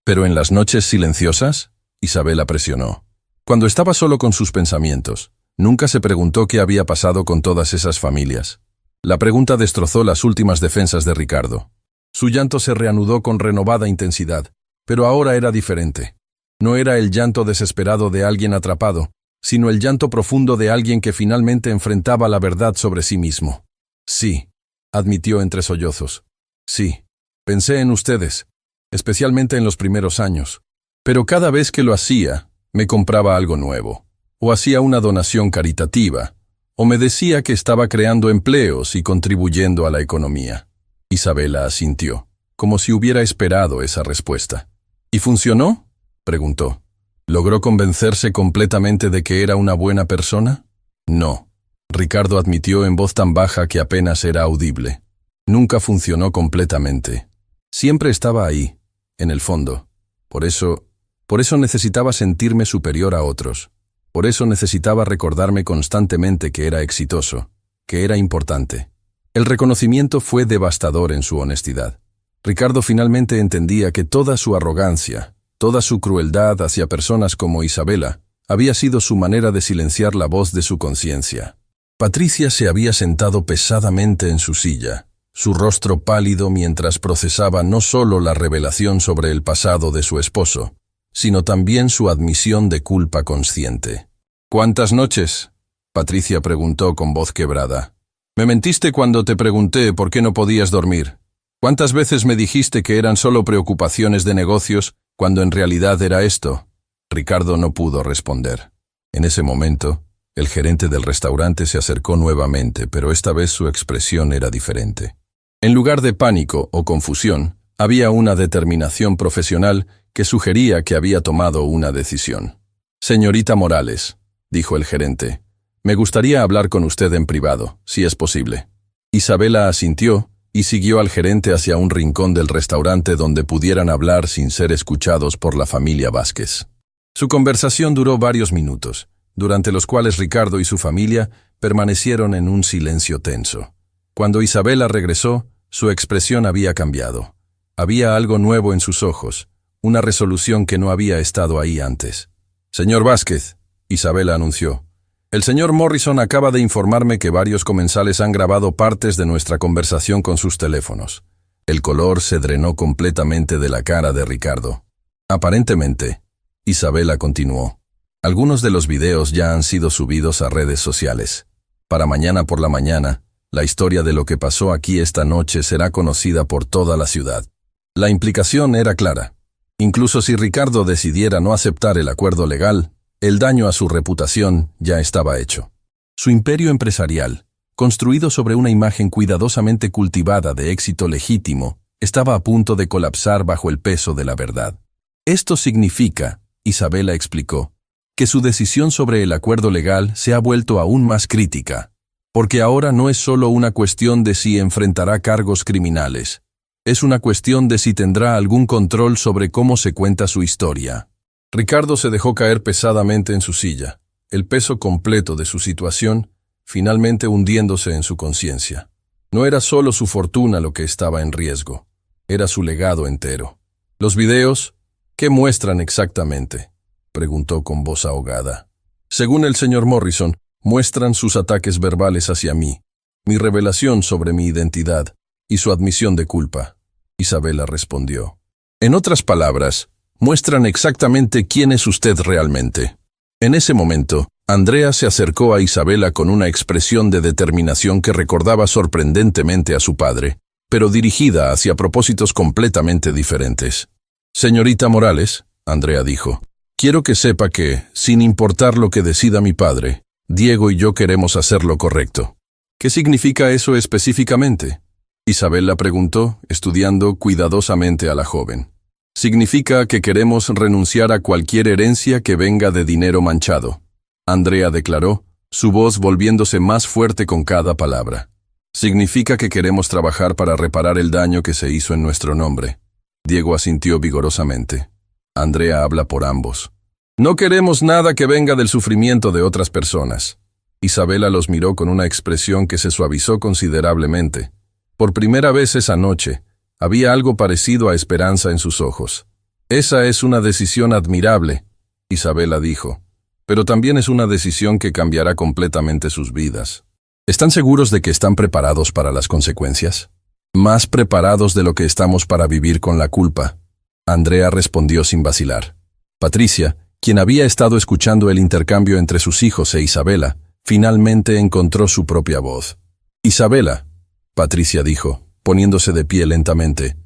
«Pero en las noches silenciosas», Isabela presionó. Cuando estaba solo con sus pensamientos, nunca se preguntó qué había pasado con todas esas familias. La pregunta destrozó las últimas defensas de Ricardo. Su llanto se reanudó con renovada intensidad, pero ahora era diferente. No era el llanto desesperado de alguien atrapado, sino el llanto profundo de alguien que finalmente enfrentaba la verdad sobre sí mismo. «Sí», admitió entre sollozos. «Sí, pensé en ustedes, especialmente en los primeros años. Pero cada vez que lo hacía, me compraba algo nuevo, o hacía una donación caritativa, o me decía que estaba creando empleos y contribuyendo a la economía. Isabela asintió, como si hubiera esperado esa respuesta. ¿Y funcionó?, preguntó. ¿Logró convencerse completamente de que era una buena persona? No. Ricardo admitió en voz tan baja que apenas era audible. Nunca funcionó completamente. Siempre estaba ahí, en el fondo. Por eso necesitaba sentirme superior a otros. Por eso necesitaba recordarme constantemente que era exitoso, que era importante. El reconocimiento fue devastador en su honestidad. Ricardo finalmente entendía que toda su arrogancia, toda su crueldad hacia personas como Isabela, había sido su manera de silenciar la voz de su conciencia. Patricia se había sentado pesadamente en su silla, su rostro pálido mientras procesaba no solo la revelación sobre el pasado de su esposo, sino también su admisión de culpa consciente. ¿Cuántas noches?, Patricia preguntó con voz quebrada. Me mentiste cuando te pregunté por qué no podías dormir. ¿Cuántas veces me dijiste que eran solo preocupaciones de negocios, cuando en realidad era esto? Ricardo no pudo responder. En ese momento, el gerente del restaurante se acercó nuevamente, pero esta vez su expresión era diferente. En lugar de pánico o confusión, había una determinación profesional que sugería que había tomado una decisión. Señorita Morales, dijo el gerente, me gustaría hablar con usted en privado, si es posible. Isabela asintió y siguió al gerente hacia un rincón del restaurante donde pudieran hablar sin ser escuchados por la familia Vázquez. Su conversación duró varios minutos, durante los cuales Ricardo y su familia permanecieron en un silencio tenso. Cuando Isabela regresó, su expresión había cambiado. Había algo nuevo en sus ojos, una resolución que no había estado ahí antes. Señor Vázquez, Isabela anunció, el señor Morrison acaba de informarme que varios comensales han grabado partes de nuestra conversación con sus teléfonos. El color se drenó completamente de la cara de Ricardo. Aparentemente, Isabela continuó, algunos de los videos ya han sido subidos a redes sociales. Para mañana por la mañana, la historia de lo que pasó aquí esta noche será conocida por toda la ciudad. La implicación era clara. Incluso si Ricardo decidiera no aceptar el acuerdo legal, el daño a su reputación ya estaba hecho. Su imperio empresarial, construido sobre una imagen cuidadosamente cultivada de éxito legítimo, estaba a punto de colapsar bajo el peso de la verdad. Esto significa, Isabela explicó, que su decisión sobre el acuerdo legal se ha vuelto aún más crítica, porque ahora no es solo una cuestión de si enfrentará cargos criminales, es una cuestión de si tendrá algún control sobre cómo se cuenta su historia. Ricardo se dejó caer pesadamente en su silla, el peso completo de su situación finalmente hundiéndose en su conciencia. No era solo su fortuna lo que estaba en riesgo, era su legado entero. ¿Los videos? ¿Qué muestran exactamente?, preguntó con voz ahogada. Según el señor Morrison, muestran sus ataques verbales hacia mí, mi revelación sobre mi identidad y su admisión de culpa. Isabela respondió. En otras palabras, muestran exactamente quién es usted realmente. En ese momento, Andrea se acercó a Isabela con una expresión de determinación que recordaba sorprendentemente a su padre, pero dirigida hacia propósitos completamente diferentes. Señorita Morales, Andrea dijo, quiero que sepa que, sin importar lo que decida mi padre, Diego y yo queremos hacer lo correcto. ¿Qué significa eso específicamente?, Isabela preguntó, estudiando cuidadosamente a la joven. Significa que queremos renunciar a cualquier herencia que venga de dinero manchado, Andrea declaró, su voz volviéndose más fuerte con cada palabra. Significa que queremos trabajar para reparar el daño que se hizo en nuestro nombre. Diego asintió vigorosamente. Andrea habla por ambos. No queremos nada que venga del sufrimiento de otras personas. Isabela los miró con una expresión que se suavizó considerablemente. Por primera vez esa noche, había algo parecido a esperanza en sus ojos. Esa es una decisión admirable, Isabela dijo, pero también es una decisión que cambiará completamente sus vidas. ¿Están seguros de que están preparados para las consecuencias? Más preparados de lo que estamos para vivir con la culpa, Andrea respondió sin vacilar. Patricia, quien había estado escuchando el intercambio entre sus hijos e Isabela, finalmente encontró su propia voz. Isabela, Patricia dijo, poniéndose de pie lentamente,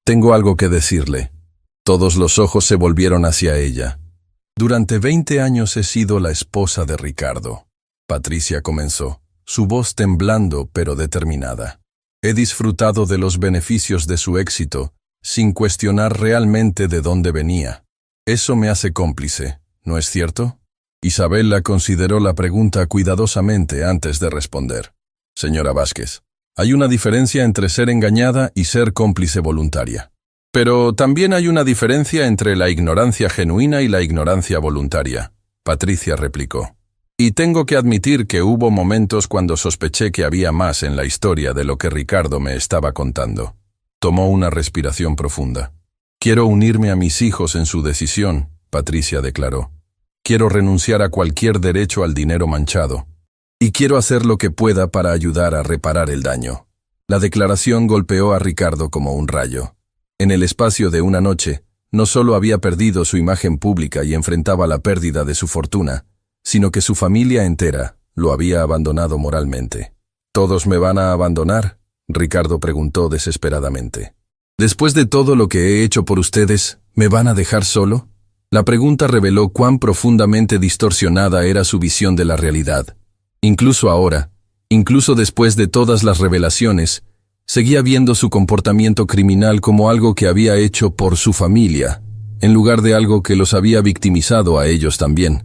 tengo algo que decirle. Todos los ojos se volvieron hacia ella. Durante 20 años he sido la esposa de Ricardo. Patricia comenzó, su voz temblando pero determinada. He disfrutado de los beneficios de su éxito, sin cuestionar realmente de dónde venía. Eso me hace cómplice, ¿no es cierto? Isabela consideró la pregunta cuidadosamente antes de responder. Señora Vázquez, hay una diferencia entre ser engañada y ser cómplice voluntaria. Pero también hay una diferencia entre la ignorancia genuina y la ignorancia voluntaria, Patricia replicó. Y tengo que admitir que hubo momentos cuando sospeché que había más en la historia de lo que Ricardo me estaba contando. Tomó una respiración profunda. Quiero unirme a mis hijos en su decisión, Patricia declaró. Quiero renunciar a cualquier derecho al dinero manchado. Y quiero hacer lo que pueda para ayudar a reparar el daño. La declaración golpeó a Ricardo como un rayo. En el espacio de una noche, no solo había perdido su imagen pública y enfrentaba la pérdida de su fortuna, sino que su familia entera lo había abandonado moralmente. ¿Todos me van a abandonar?, Ricardo preguntó desesperadamente. ¿Después de todo lo que he hecho por ustedes, me van a dejar solo? La pregunta reveló cuán profundamente distorsionada era su visión de la realidad. Incluso ahora, incluso después de todas las revelaciones, seguía viendo su comportamiento criminal como algo que había hecho por su familia, en lugar de algo que los había victimizado a ellos también.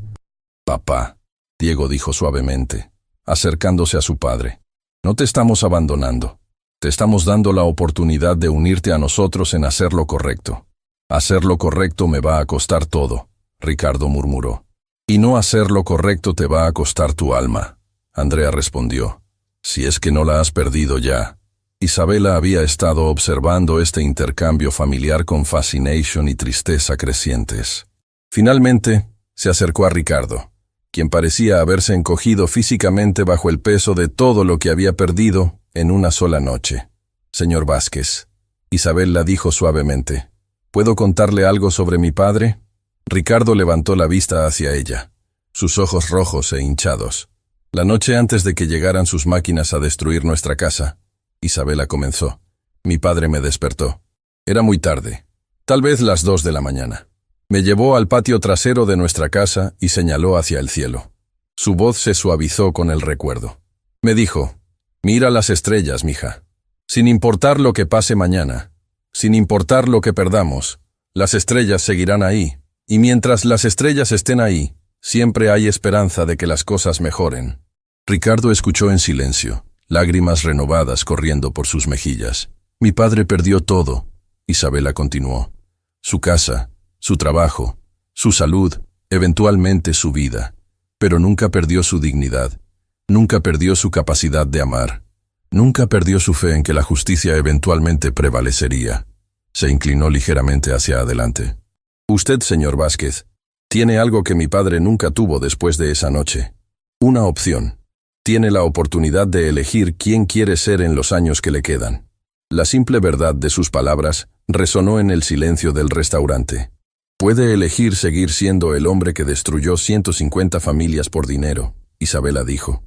Papá, Diego dijo suavemente, acercándose a su padre, no te estamos abandonando. Te estamos dando la oportunidad de unirte a nosotros en hacer lo correcto. Hacer lo correcto me va a costar todo, Ricardo murmuró. Y no hacer lo correcto te va a costar tu alma, Andrea respondió. Si es que no la has perdido ya. Isabela había estado observando este intercambio familiar con fascinación y tristeza crecientes. Finalmente, se acercó a Ricardo, quien parecía haberse encogido físicamente bajo el peso de todo lo que había perdido en una sola noche. Señor Vázquez, Isabela dijo suavemente, ¿puedo contarle algo sobre mi padre? Ricardo levantó la vista hacia ella, sus ojos rojos e hinchados. La noche antes de que llegaran sus máquinas a destruir nuestra casa, Isabela comenzó. Mi padre me despertó. Era muy tarde, tal vez las 2 de la mañana. Me llevó al patio trasero de nuestra casa y señaló hacia el cielo. Su voz se suavizó con el recuerdo. Me dijo, mira las estrellas, mija. Sin importar lo que pase mañana, sin importar lo que perdamos, las estrellas seguirán ahí, y mientras las estrellas estén ahí, siempre hay esperanza de que las cosas mejoren. Ricardo escuchó en silencio, lágrimas renovadas corriendo por sus mejillas. Mi padre perdió todo, Isabela continuó. Su casa, su trabajo, su salud, eventualmente su vida. Pero nunca perdió su dignidad, nunca perdió su capacidad de amar, nunca perdió su fe en que la justicia eventualmente prevalecería. Se inclinó ligeramente hacia adelante. Usted, señor Vázquez, tiene algo que mi padre nunca tuvo después de esa noche. Una opción. Tiene la oportunidad de elegir quién quiere ser en los años que le quedan. La simple verdad de sus palabras resonó en el silencio del restaurante. Puede elegir seguir siendo el hombre que destruyó 150 familias por dinero, Isabela dijo.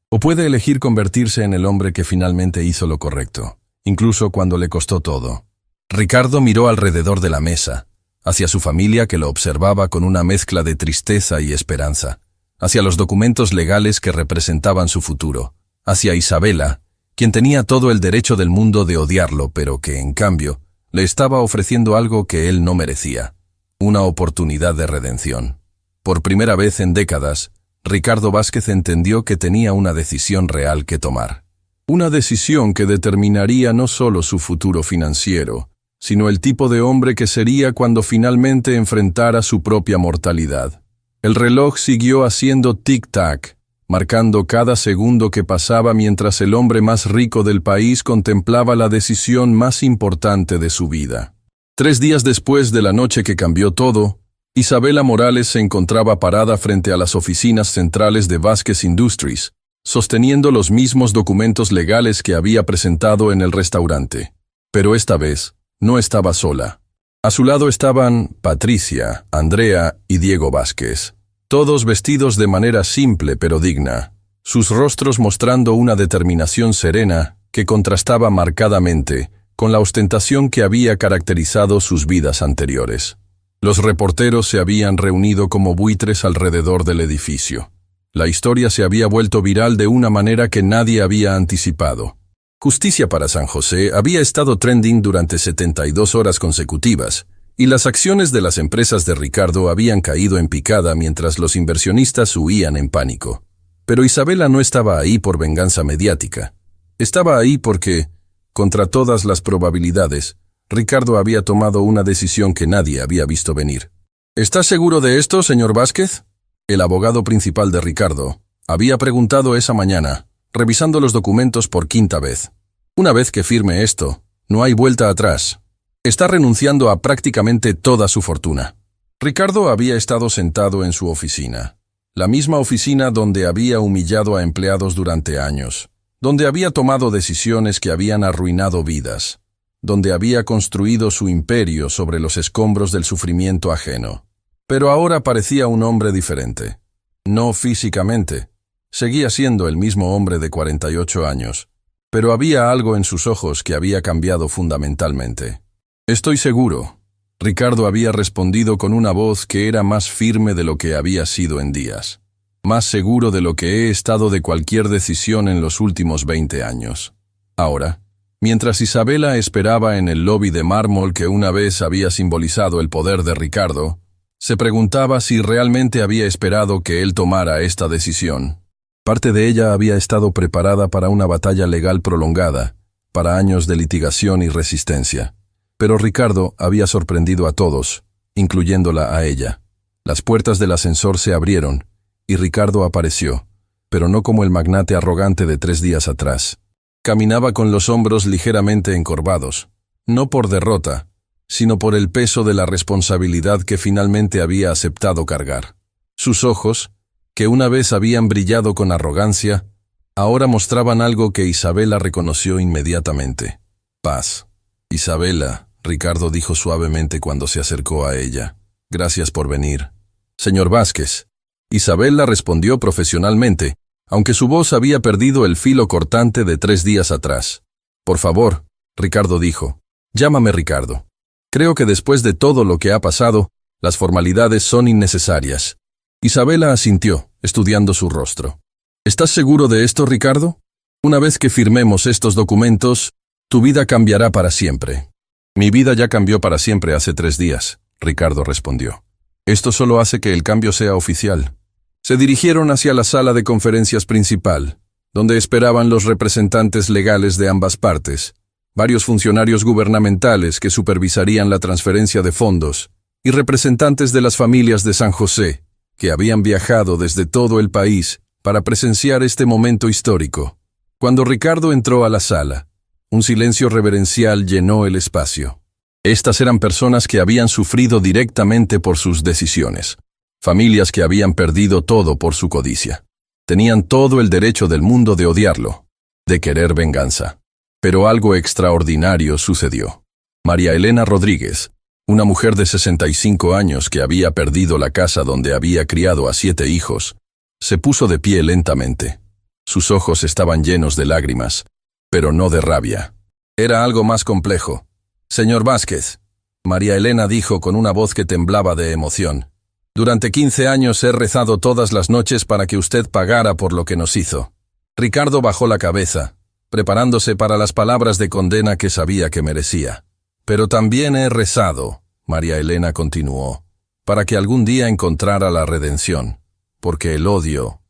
O puede elegir convertirse en el hombre que finalmente hizo lo correcto, incluso cuando le costó todo. Ricardo miró alrededor de la mesa, hacia su familia que lo observaba con una mezcla de tristeza y esperanza, hacia los documentos legales que representaban su futuro, hacia Isabela, quien tenía todo el derecho del mundo de odiarlo, pero que, en cambio, le estaba ofreciendo algo que él no merecía. Una oportunidad de redención. Por primera vez en décadas, Ricardo Vázquez entendió que tenía una decisión real que tomar. Una decisión que determinaría no solo su futuro financiero, sino el tipo de hombre que sería cuando finalmente enfrentara su propia mortalidad. El reloj siguió haciendo tic-tac, marcando cada segundo que pasaba mientras el hombre más rico del país contemplaba la decisión más importante de su vida. 3 días después de la noche que cambió todo, Isabela Morales se encontraba parada frente a las oficinas centrales de Vázquez Industries, sosteniendo los mismos documentos legales que había presentado en el restaurante. Pero esta vez, no estaba sola. A su lado estaban Patricia, Andrea y Diego Vázquez, todos vestidos de manera simple pero digna, sus rostros mostrando una determinación serena que contrastaba marcadamente con la ostentación que había caracterizado sus vidas anteriores. Los reporteros se habían reunido como buitres alrededor del edificio. La historia se había vuelto viral de una manera que nadie había anticipado. Justicia para San José había estado trending durante 72 horas consecutivas, y las acciones de las empresas de Ricardo habían caído en picada mientras los inversionistas huían en pánico. Pero Isabela no estaba ahí por venganza mediática. Estaba ahí porque, contra todas las probabilidades, Ricardo había tomado una decisión que nadie había visto venir. ¿Está seguro de esto, señor Vázquez? El abogado principal de Ricardo había preguntado esa mañana, revisando los documentos por quinta vez. Una vez que firme esto, no hay vuelta atrás. Está renunciando a prácticamente toda su fortuna. Ricardo había estado sentado en su oficina, la misma oficina donde había humillado a empleados durante años, donde había tomado decisiones que habían arruinado vidas, donde había construido su imperio sobre los escombros del sufrimiento ajeno. Pero ahora parecía un hombre diferente. No físicamente. Seguía siendo el mismo hombre de 48 años, pero había algo en sus ojos que había cambiado fundamentalmente. Estoy seguro. Ricardo había respondido con una voz que era más firme de lo que había sido en días. Más seguro de lo que he estado de cualquier decisión en los últimos 20 años. Ahora, mientras Isabela esperaba en el lobby de mármol que una vez había simbolizado el poder de Ricardo, se preguntaba si realmente había esperado que él tomara esta decisión. Parte de ella había estado preparada para una batalla legal prolongada, para años de litigación y resistencia. Pero Ricardo había sorprendido a todos, incluyéndola a ella. Las puertas del ascensor se abrieron, y Ricardo apareció, pero no como el magnate arrogante de 3 días atrás. Caminaba con los hombros ligeramente encorvados, no por derrota, sino por el peso de la responsabilidad que finalmente había aceptado cargar. Sus ojos, que una vez habían brillado con arrogancia, ahora mostraban algo que Isabela reconoció inmediatamente. Paz. Isabela, Ricardo dijo suavemente cuando se acercó a ella. Gracias por venir. Señor Vázquez. Isabela respondió profesionalmente, aunque su voz había perdido el filo cortante de 3 días atrás. Por favor, Ricardo dijo. Llámame Ricardo. Creo que después de todo lo que ha pasado, las formalidades son innecesarias. Isabela asintió, estudiando su rostro. ¿Estás seguro de esto, Ricardo? Una vez que firmemos estos documentos, tu vida cambiará para siempre. Mi vida ya cambió para siempre hace 3 días, Ricardo respondió. Esto solo hace que el cambio sea oficial. Se dirigieron hacia la sala de conferencias principal, donde esperaban los representantes legales de ambas partes, varios funcionarios gubernamentales que supervisarían la transferencia de fondos, y representantes de las familias de San José, que habían viajado desde todo el país para presenciar este momento histórico. Cuando Ricardo entró a la sala, un silencio reverencial llenó el espacio. Estas eran personas que habían sufrido directamente por sus decisiones, familias que habían perdido todo por su codicia. Tenían todo el derecho del mundo de odiarlo, de querer venganza. Pero algo extraordinario sucedió. María Elena Rodríguez, una mujer de 65 años que había perdido la casa donde había criado a 7 hijos, se puso de pie lentamente. Sus ojos estaban llenos de lágrimas, pero no de rabia. Era algo más complejo. Señor Vázquez, María Elena dijo con una voz que temblaba de emoción. Durante 15 años he rezado todas las noches para que usted pagara por lo que nos hizo. Ricardo bajó la cabeza, preparándose para las palabras de condena que sabía que merecía. Pero también he rezado, María Elena continuó, para que algún día encontrara la redención, porque el odio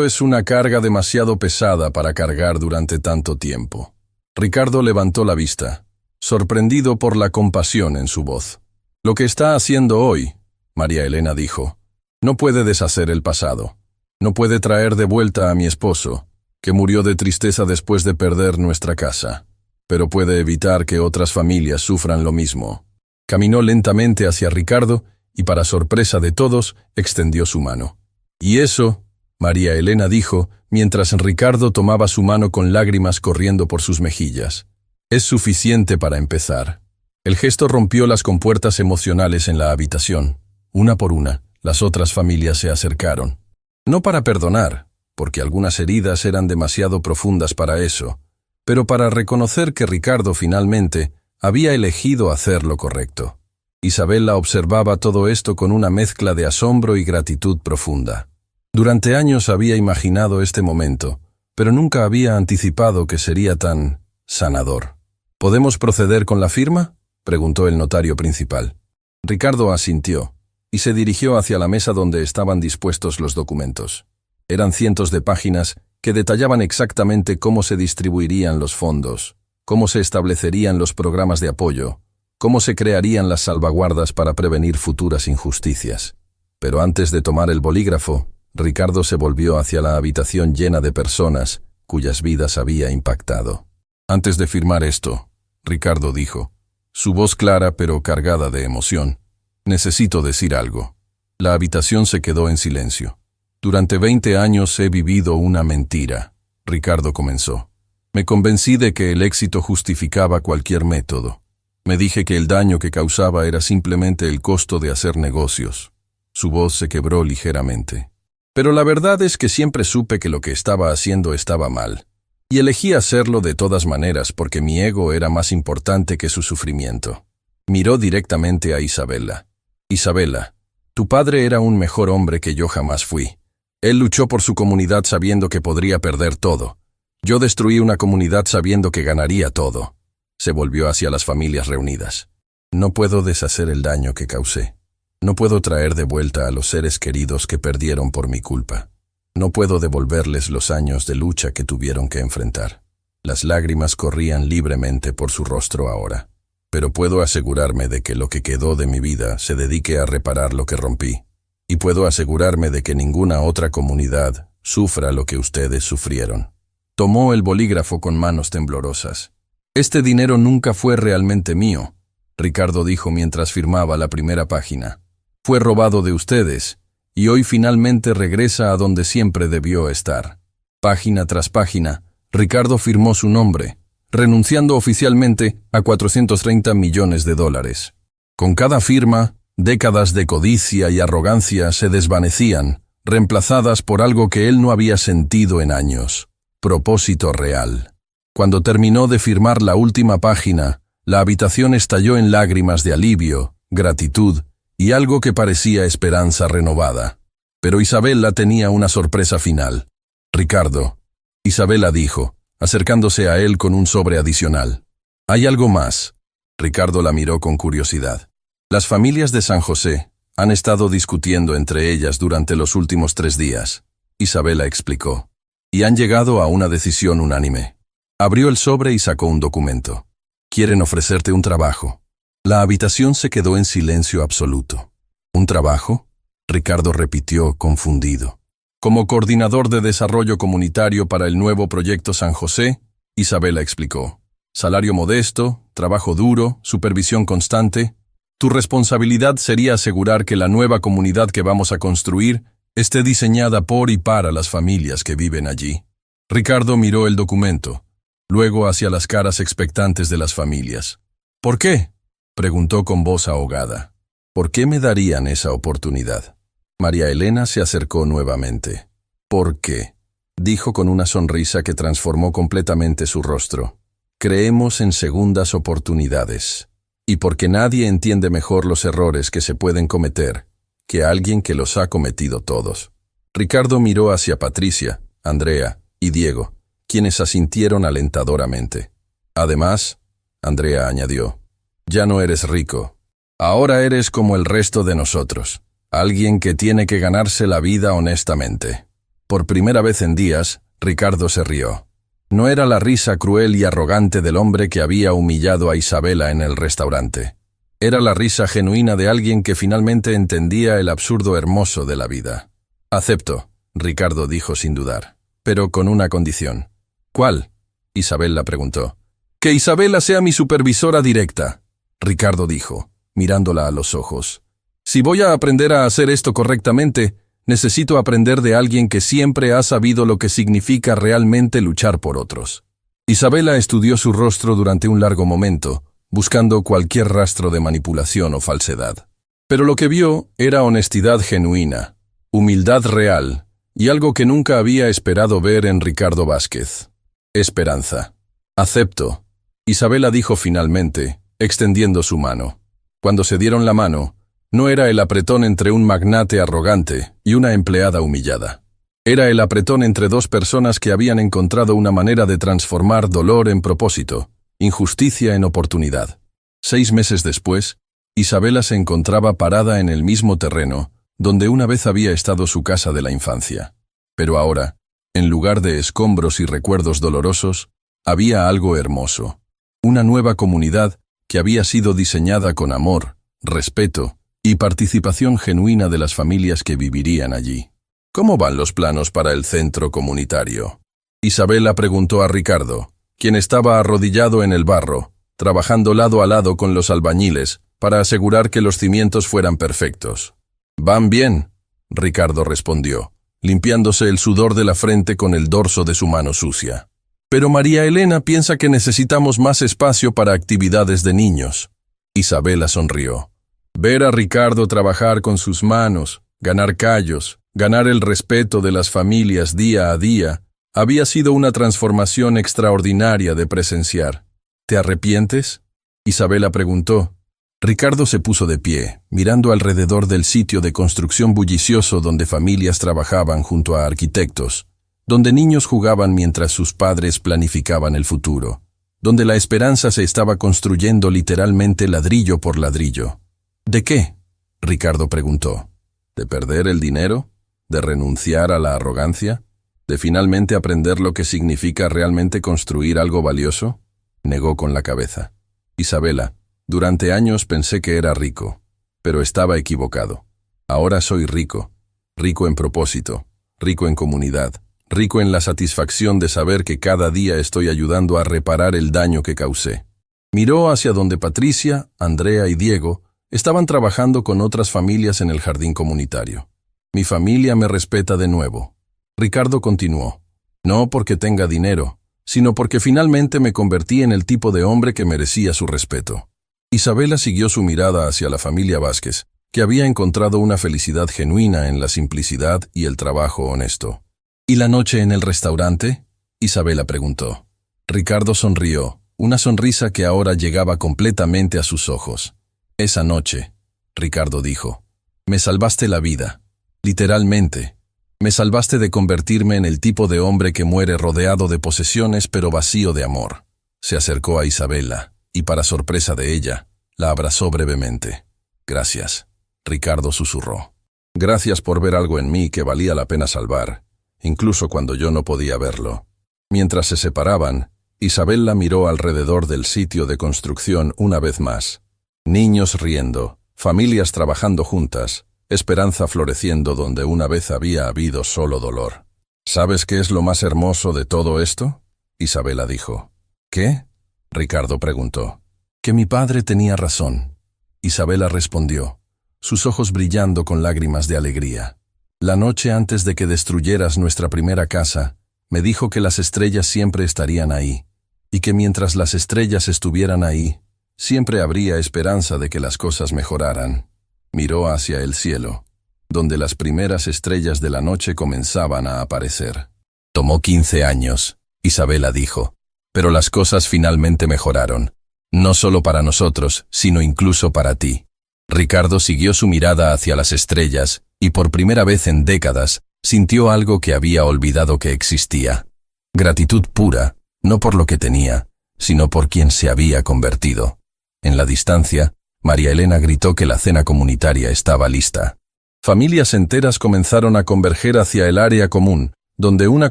es una carga demasiado pesada para cargar durante tanto tiempo. Ricardo levantó la vista, sorprendido por la compasión en su voz. Lo que está haciendo hoy, María Elena dijo, no puede deshacer el pasado, no puede traer de vuelta a mi esposo, que murió de tristeza después de perder nuestra casa, pero puede evitar que otras familias sufran lo mismo. Caminó lentamente hacia Ricardo y, para sorpresa de todos, extendió su mano. Y eso, María Elena dijo, mientras Ricardo tomaba su mano con lágrimas corriendo por sus mejillas. Es suficiente para empezar. El gesto rompió las compuertas emocionales en la habitación. Una por una, las otras familias se acercaron. No para perdonar, porque algunas heridas eran demasiado profundas para eso, pero para reconocer que Ricardo finalmente había elegido hacer lo correcto. Isabela observaba todo esto con una mezcla de asombro y gratitud profunda. Durante años había imaginado este momento, pero nunca había anticipado que sería tan sanador. ¿Podemos proceder con la firma?, preguntó el notario principal. Ricardo asintió y se dirigió hacia la mesa donde estaban dispuestos los documentos. Eran cientos de páginas que detallaban exactamente cómo se distribuirían los fondos, cómo se establecerían los programas de apoyo, cómo se crearían las salvaguardas para prevenir futuras injusticias. Pero antes de tomar el bolígrafo, Ricardo se volvió hacia la habitación llena de personas cuyas vidas había impactado. Antes de firmar esto, Ricardo dijo, su voz clara pero cargada de emoción, necesito decir algo. La habitación se quedó en silencio. Durante 20 años he vivido una mentira, Ricardo comenzó. Me convencí de que el éxito justificaba cualquier método. Me dije que el daño que causaba era simplemente el costo de hacer negocios. Su voz se quebró ligeramente. Pero la verdad es que siempre supe que lo que estaba haciendo estaba mal. Y elegí hacerlo de todas maneras porque mi ego era más importante que su sufrimiento. Miró directamente a Isabela. Isabela, tu padre era un mejor hombre que yo jamás fui. Él luchó por su comunidad sabiendo que podría perder todo. Yo destruí una comunidad sabiendo que ganaría todo. Se volvió hacia las familias reunidas. No puedo deshacer el daño que causé. No puedo traer de vuelta a los seres queridos que perdieron por mi culpa. No puedo devolverles los años de lucha que tuvieron que enfrentar. Las lágrimas corrían libremente por su rostro ahora. Pero puedo asegurarme de que lo que quedó de mi vida se dedique a reparar lo que rompí. Y puedo asegurarme de que ninguna otra comunidad sufra lo que ustedes sufrieron. Tomó el bolígrafo con manos temblorosas. Este dinero nunca fue realmente mío, Ricardo dijo mientras firmaba la primera página. Fue robado de ustedes, y hoy finalmente regresa a donde siempre debió estar. Página tras página, Ricardo firmó su nombre, renunciando oficialmente a $430 millones. Con cada firma, décadas de codicia y arrogancia se desvanecían, reemplazadas por algo que él no había sentido en años: propósito real. Cuando terminó de firmar la última página, la habitación estalló en lágrimas de alivio, gratitud y algo que parecía esperanza renovada. Pero Isabela tenía una sorpresa final. Ricardo, Isabela dijo, acercándose a él con un sobre adicional. ¿Hay algo más? Ricardo la miró con curiosidad. Las familias de San José han estado discutiendo entre ellas durante los últimos 3 días, Isabela explicó, y han llegado a una decisión unánime. Abrió el sobre y sacó un documento. Quieren ofrecerte un trabajo. La habitación se quedó en silencio absoluto. ¿Un trabajo?, Ricardo repitió, confundido. Como coordinador de desarrollo comunitario para el nuevo proyecto San José, Isabela explicó. Salario modesto, trabajo duro, supervisión constante. Tu responsabilidad sería asegurar que la nueva comunidad que vamos a construir esté diseñada por y para las familias que viven allí. Ricardo miró el documento, luego hacia las caras expectantes de las familias. ¿Por qué?, preguntó con voz ahogada. ¿Por qué me darían esa oportunidad? María Elena se acercó nuevamente. ¿Por qué?, dijo con una sonrisa que transformó completamente su rostro. Creemos en segundas oportunidades. Y porque nadie entiende mejor los errores que se pueden cometer que alguien que los ha cometido todos. Ricardo miró hacia Patricia, Andrea y Diego, quienes asintieron alentadoramente. Además, Andrea añadió, ya no eres rico. Ahora eres como el resto de nosotros, alguien que tiene que ganarse la vida honestamente. Por primera vez en días, Ricardo se rió. No era la risa cruel y arrogante del hombre que había humillado a Isabela en el restaurante. Era la risa genuina de alguien que finalmente entendía el absurdo hermoso de la vida. Acepto, Ricardo dijo sin dudar, pero con una condición. ¿Cuál?, Isabela preguntó. Que Isabela sea mi supervisora directa, Ricardo dijo, mirándola a los ojos. Si voy a aprender a hacer esto correctamente, necesito aprender de alguien que siempre ha sabido lo que significa realmente luchar por otros. Isabela estudió su rostro durante un largo momento, buscando cualquier rastro de manipulación o falsedad. Pero lo que vio era honestidad genuina, humildad real y algo que nunca había esperado ver en Ricardo Vázquez. Esperanza. Acepto, Isabela dijo finalmente, extendiendo su mano. Cuando se dieron la mano, no era el apretón entre un magnate arrogante y una empleada humillada. Era el apretón entre dos personas que habían encontrado una manera de transformar dolor en propósito, injusticia en oportunidad. 6 meses después, Isabela se encontraba parada en el mismo terreno donde una vez había estado su casa de la infancia. Pero ahora, en lugar de escombros y recuerdos dolorosos, había algo hermoso. Una nueva comunidad que había sido diseñada con amor, respeto y participación genuina de las familias que vivirían allí. ¿Cómo van los planos para el centro comunitario? Isabela preguntó a Ricardo, quien estaba arrodillado en el barro, trabajando lado a lado con los albañiles para asegurar que los cimientos fueran perfectos. «Van bien», Ricardo respondió, limpiándose el sudor de la frente con el dorso de su mano sucia. «Pero María Elena piensa que necesitamos más espacio para actividades de niños». Isabela sonrió. Ver a Ricardo trabajar con sus manos, ganar callos, ganar el respeto de las familias día a día, había sido una transformación extraordinaria de presenciar. «¿Te arrepientes?», Isabela preguntó. Ricardo se puso de pie, mirando alrededor del sitio de construcción bullicioso donde familias trabajaban junto a arquitectos, donde niños jugaban mientras sus padres planificaban el futuro, donde la esperanza se estaba construyendo literalmente ladrillo por ladrillo. «¿De qué?», Ricardo preguntó. «¿De perder el dinero? ¿De renunciar a la arrogancia? ¿De finalmente aprender lo que significa realmente construir algo valioso?», negó con la cabeza. «Isabela, durante años pensé que era rico, pero estaba equivocado. Ahora soy rico, rico en propósito, rico en comunidad, rico en la satisfacción de saber que cada día estoy ayudando a reparar el daño que causé». Miró hacia donde Patricia, Andrea y Diego estaban trabajando con otras familias en el jardín comunitario. «Mi familia me respeta de nuevo». Ricardo continuó. «No porque tenga dinero, sino porque finalmente me convertí en el tipo de hombre que merecía su respeto». Isabela siguió su mirada hacia la familia Vázquez, que había encontrado una felicidad genuina en la simplicidad y el trabajo honesto. «¿Y la noche en el restaurante?», Isabela preguntó. Ricardo sonrió, una sonrisa que ahora llegaba completamente a sus ojos. «Esa noche», Ricardo dijo, «me salvaste la vida. Literalmente. Me salvaste de convertirme en el tipo de hombre que muere rodeado de posesiones pero vacío de amor». Se acercó a Isabela y, para sorpresa de ella, la abrazó brevemente. «Gracias», Ricardo susurró. «Gracias por ver algo en mí que valía la pena salvar, incluso cuando yo no podía verlo». Mientras se separaban, Isabela miró alrededor del sitio de construcción una vez más. Niños riendo, familias trabajando juntas, esperanza floreciendo donde una vez había habido solo dolor. «¿Sabes qué es lo más hermoso de todo esto?», Isabela dijo. «¿Qué?», Ricardo preguntó. «Que mi padre tenía razón», Isabela respondió, sus ojos brillando con lágrimas de alegría. «La noche antes de que destruyeras nuestra primera casa, me dijo que las estrellas siempre estarían ahí, y que mientras las estrellas estuvieran ahí, siempre habría esperanza de que las cosas mejoraran». Miró hacia el cielo, donde las primeras estrellas de la noche comenzaban a aparecer. «Tomó 15 años», Isabela dijo, «pero las cosas finalmente mejoraron, no solo para nosotros, sino incluso para ti». Ricardo siguió su mirada hacia las estrellas y por primera vez en décadas sintió algo que había olvidado que existía. Gratitud pura, no por lo que tenía, sino por quien se había convertido. En la distancia, María Elena gritó que la cena comunitaria estaba lista. Familias enteras comenzaron a converger hacia el área común, donde una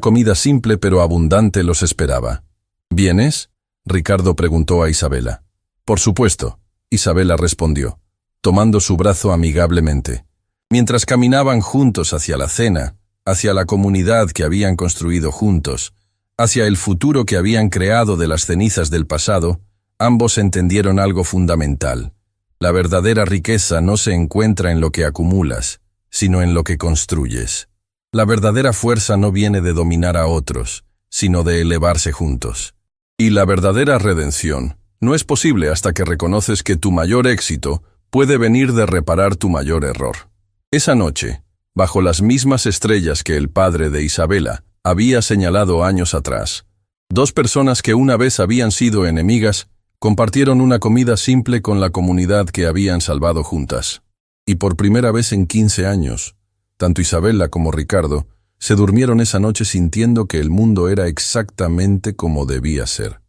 comida simple pero abundante los esperaba. «¿Vienes?», Ricardo preguntó a Isabela. «Por supuesto», Isabela respondió, tomando su brazo amigablemente. Mientras caminaban juntos hacia la cena, hacia la comunidad que habían construido juntos, hacia el futuro que habían creado de las cenizas del pasado, ambos entendieron algo fundamental. La verdadera riqueza no se encuentra en lo que acumulas, sino en lo que construyes. La verdadera fuerza no viene de dominar a otros, sino de elevarse juntos. Y la verdadera redención no es posible hasta que reconoces que tu mayor éxito puede venir de reparar tu mayor error. Esa noche, bajo las mismas estrellas que el padre de Isabela había señalado años atrás, dos personas que una vez habían sido enemigas compartieron una comida simple con la comunidad que habían salvado juntas. Y por primera vez en 15 años, tanto Isabela como Ricardo Se durmieron esa noche sintiendo que el mundo era exactamente como debía ser.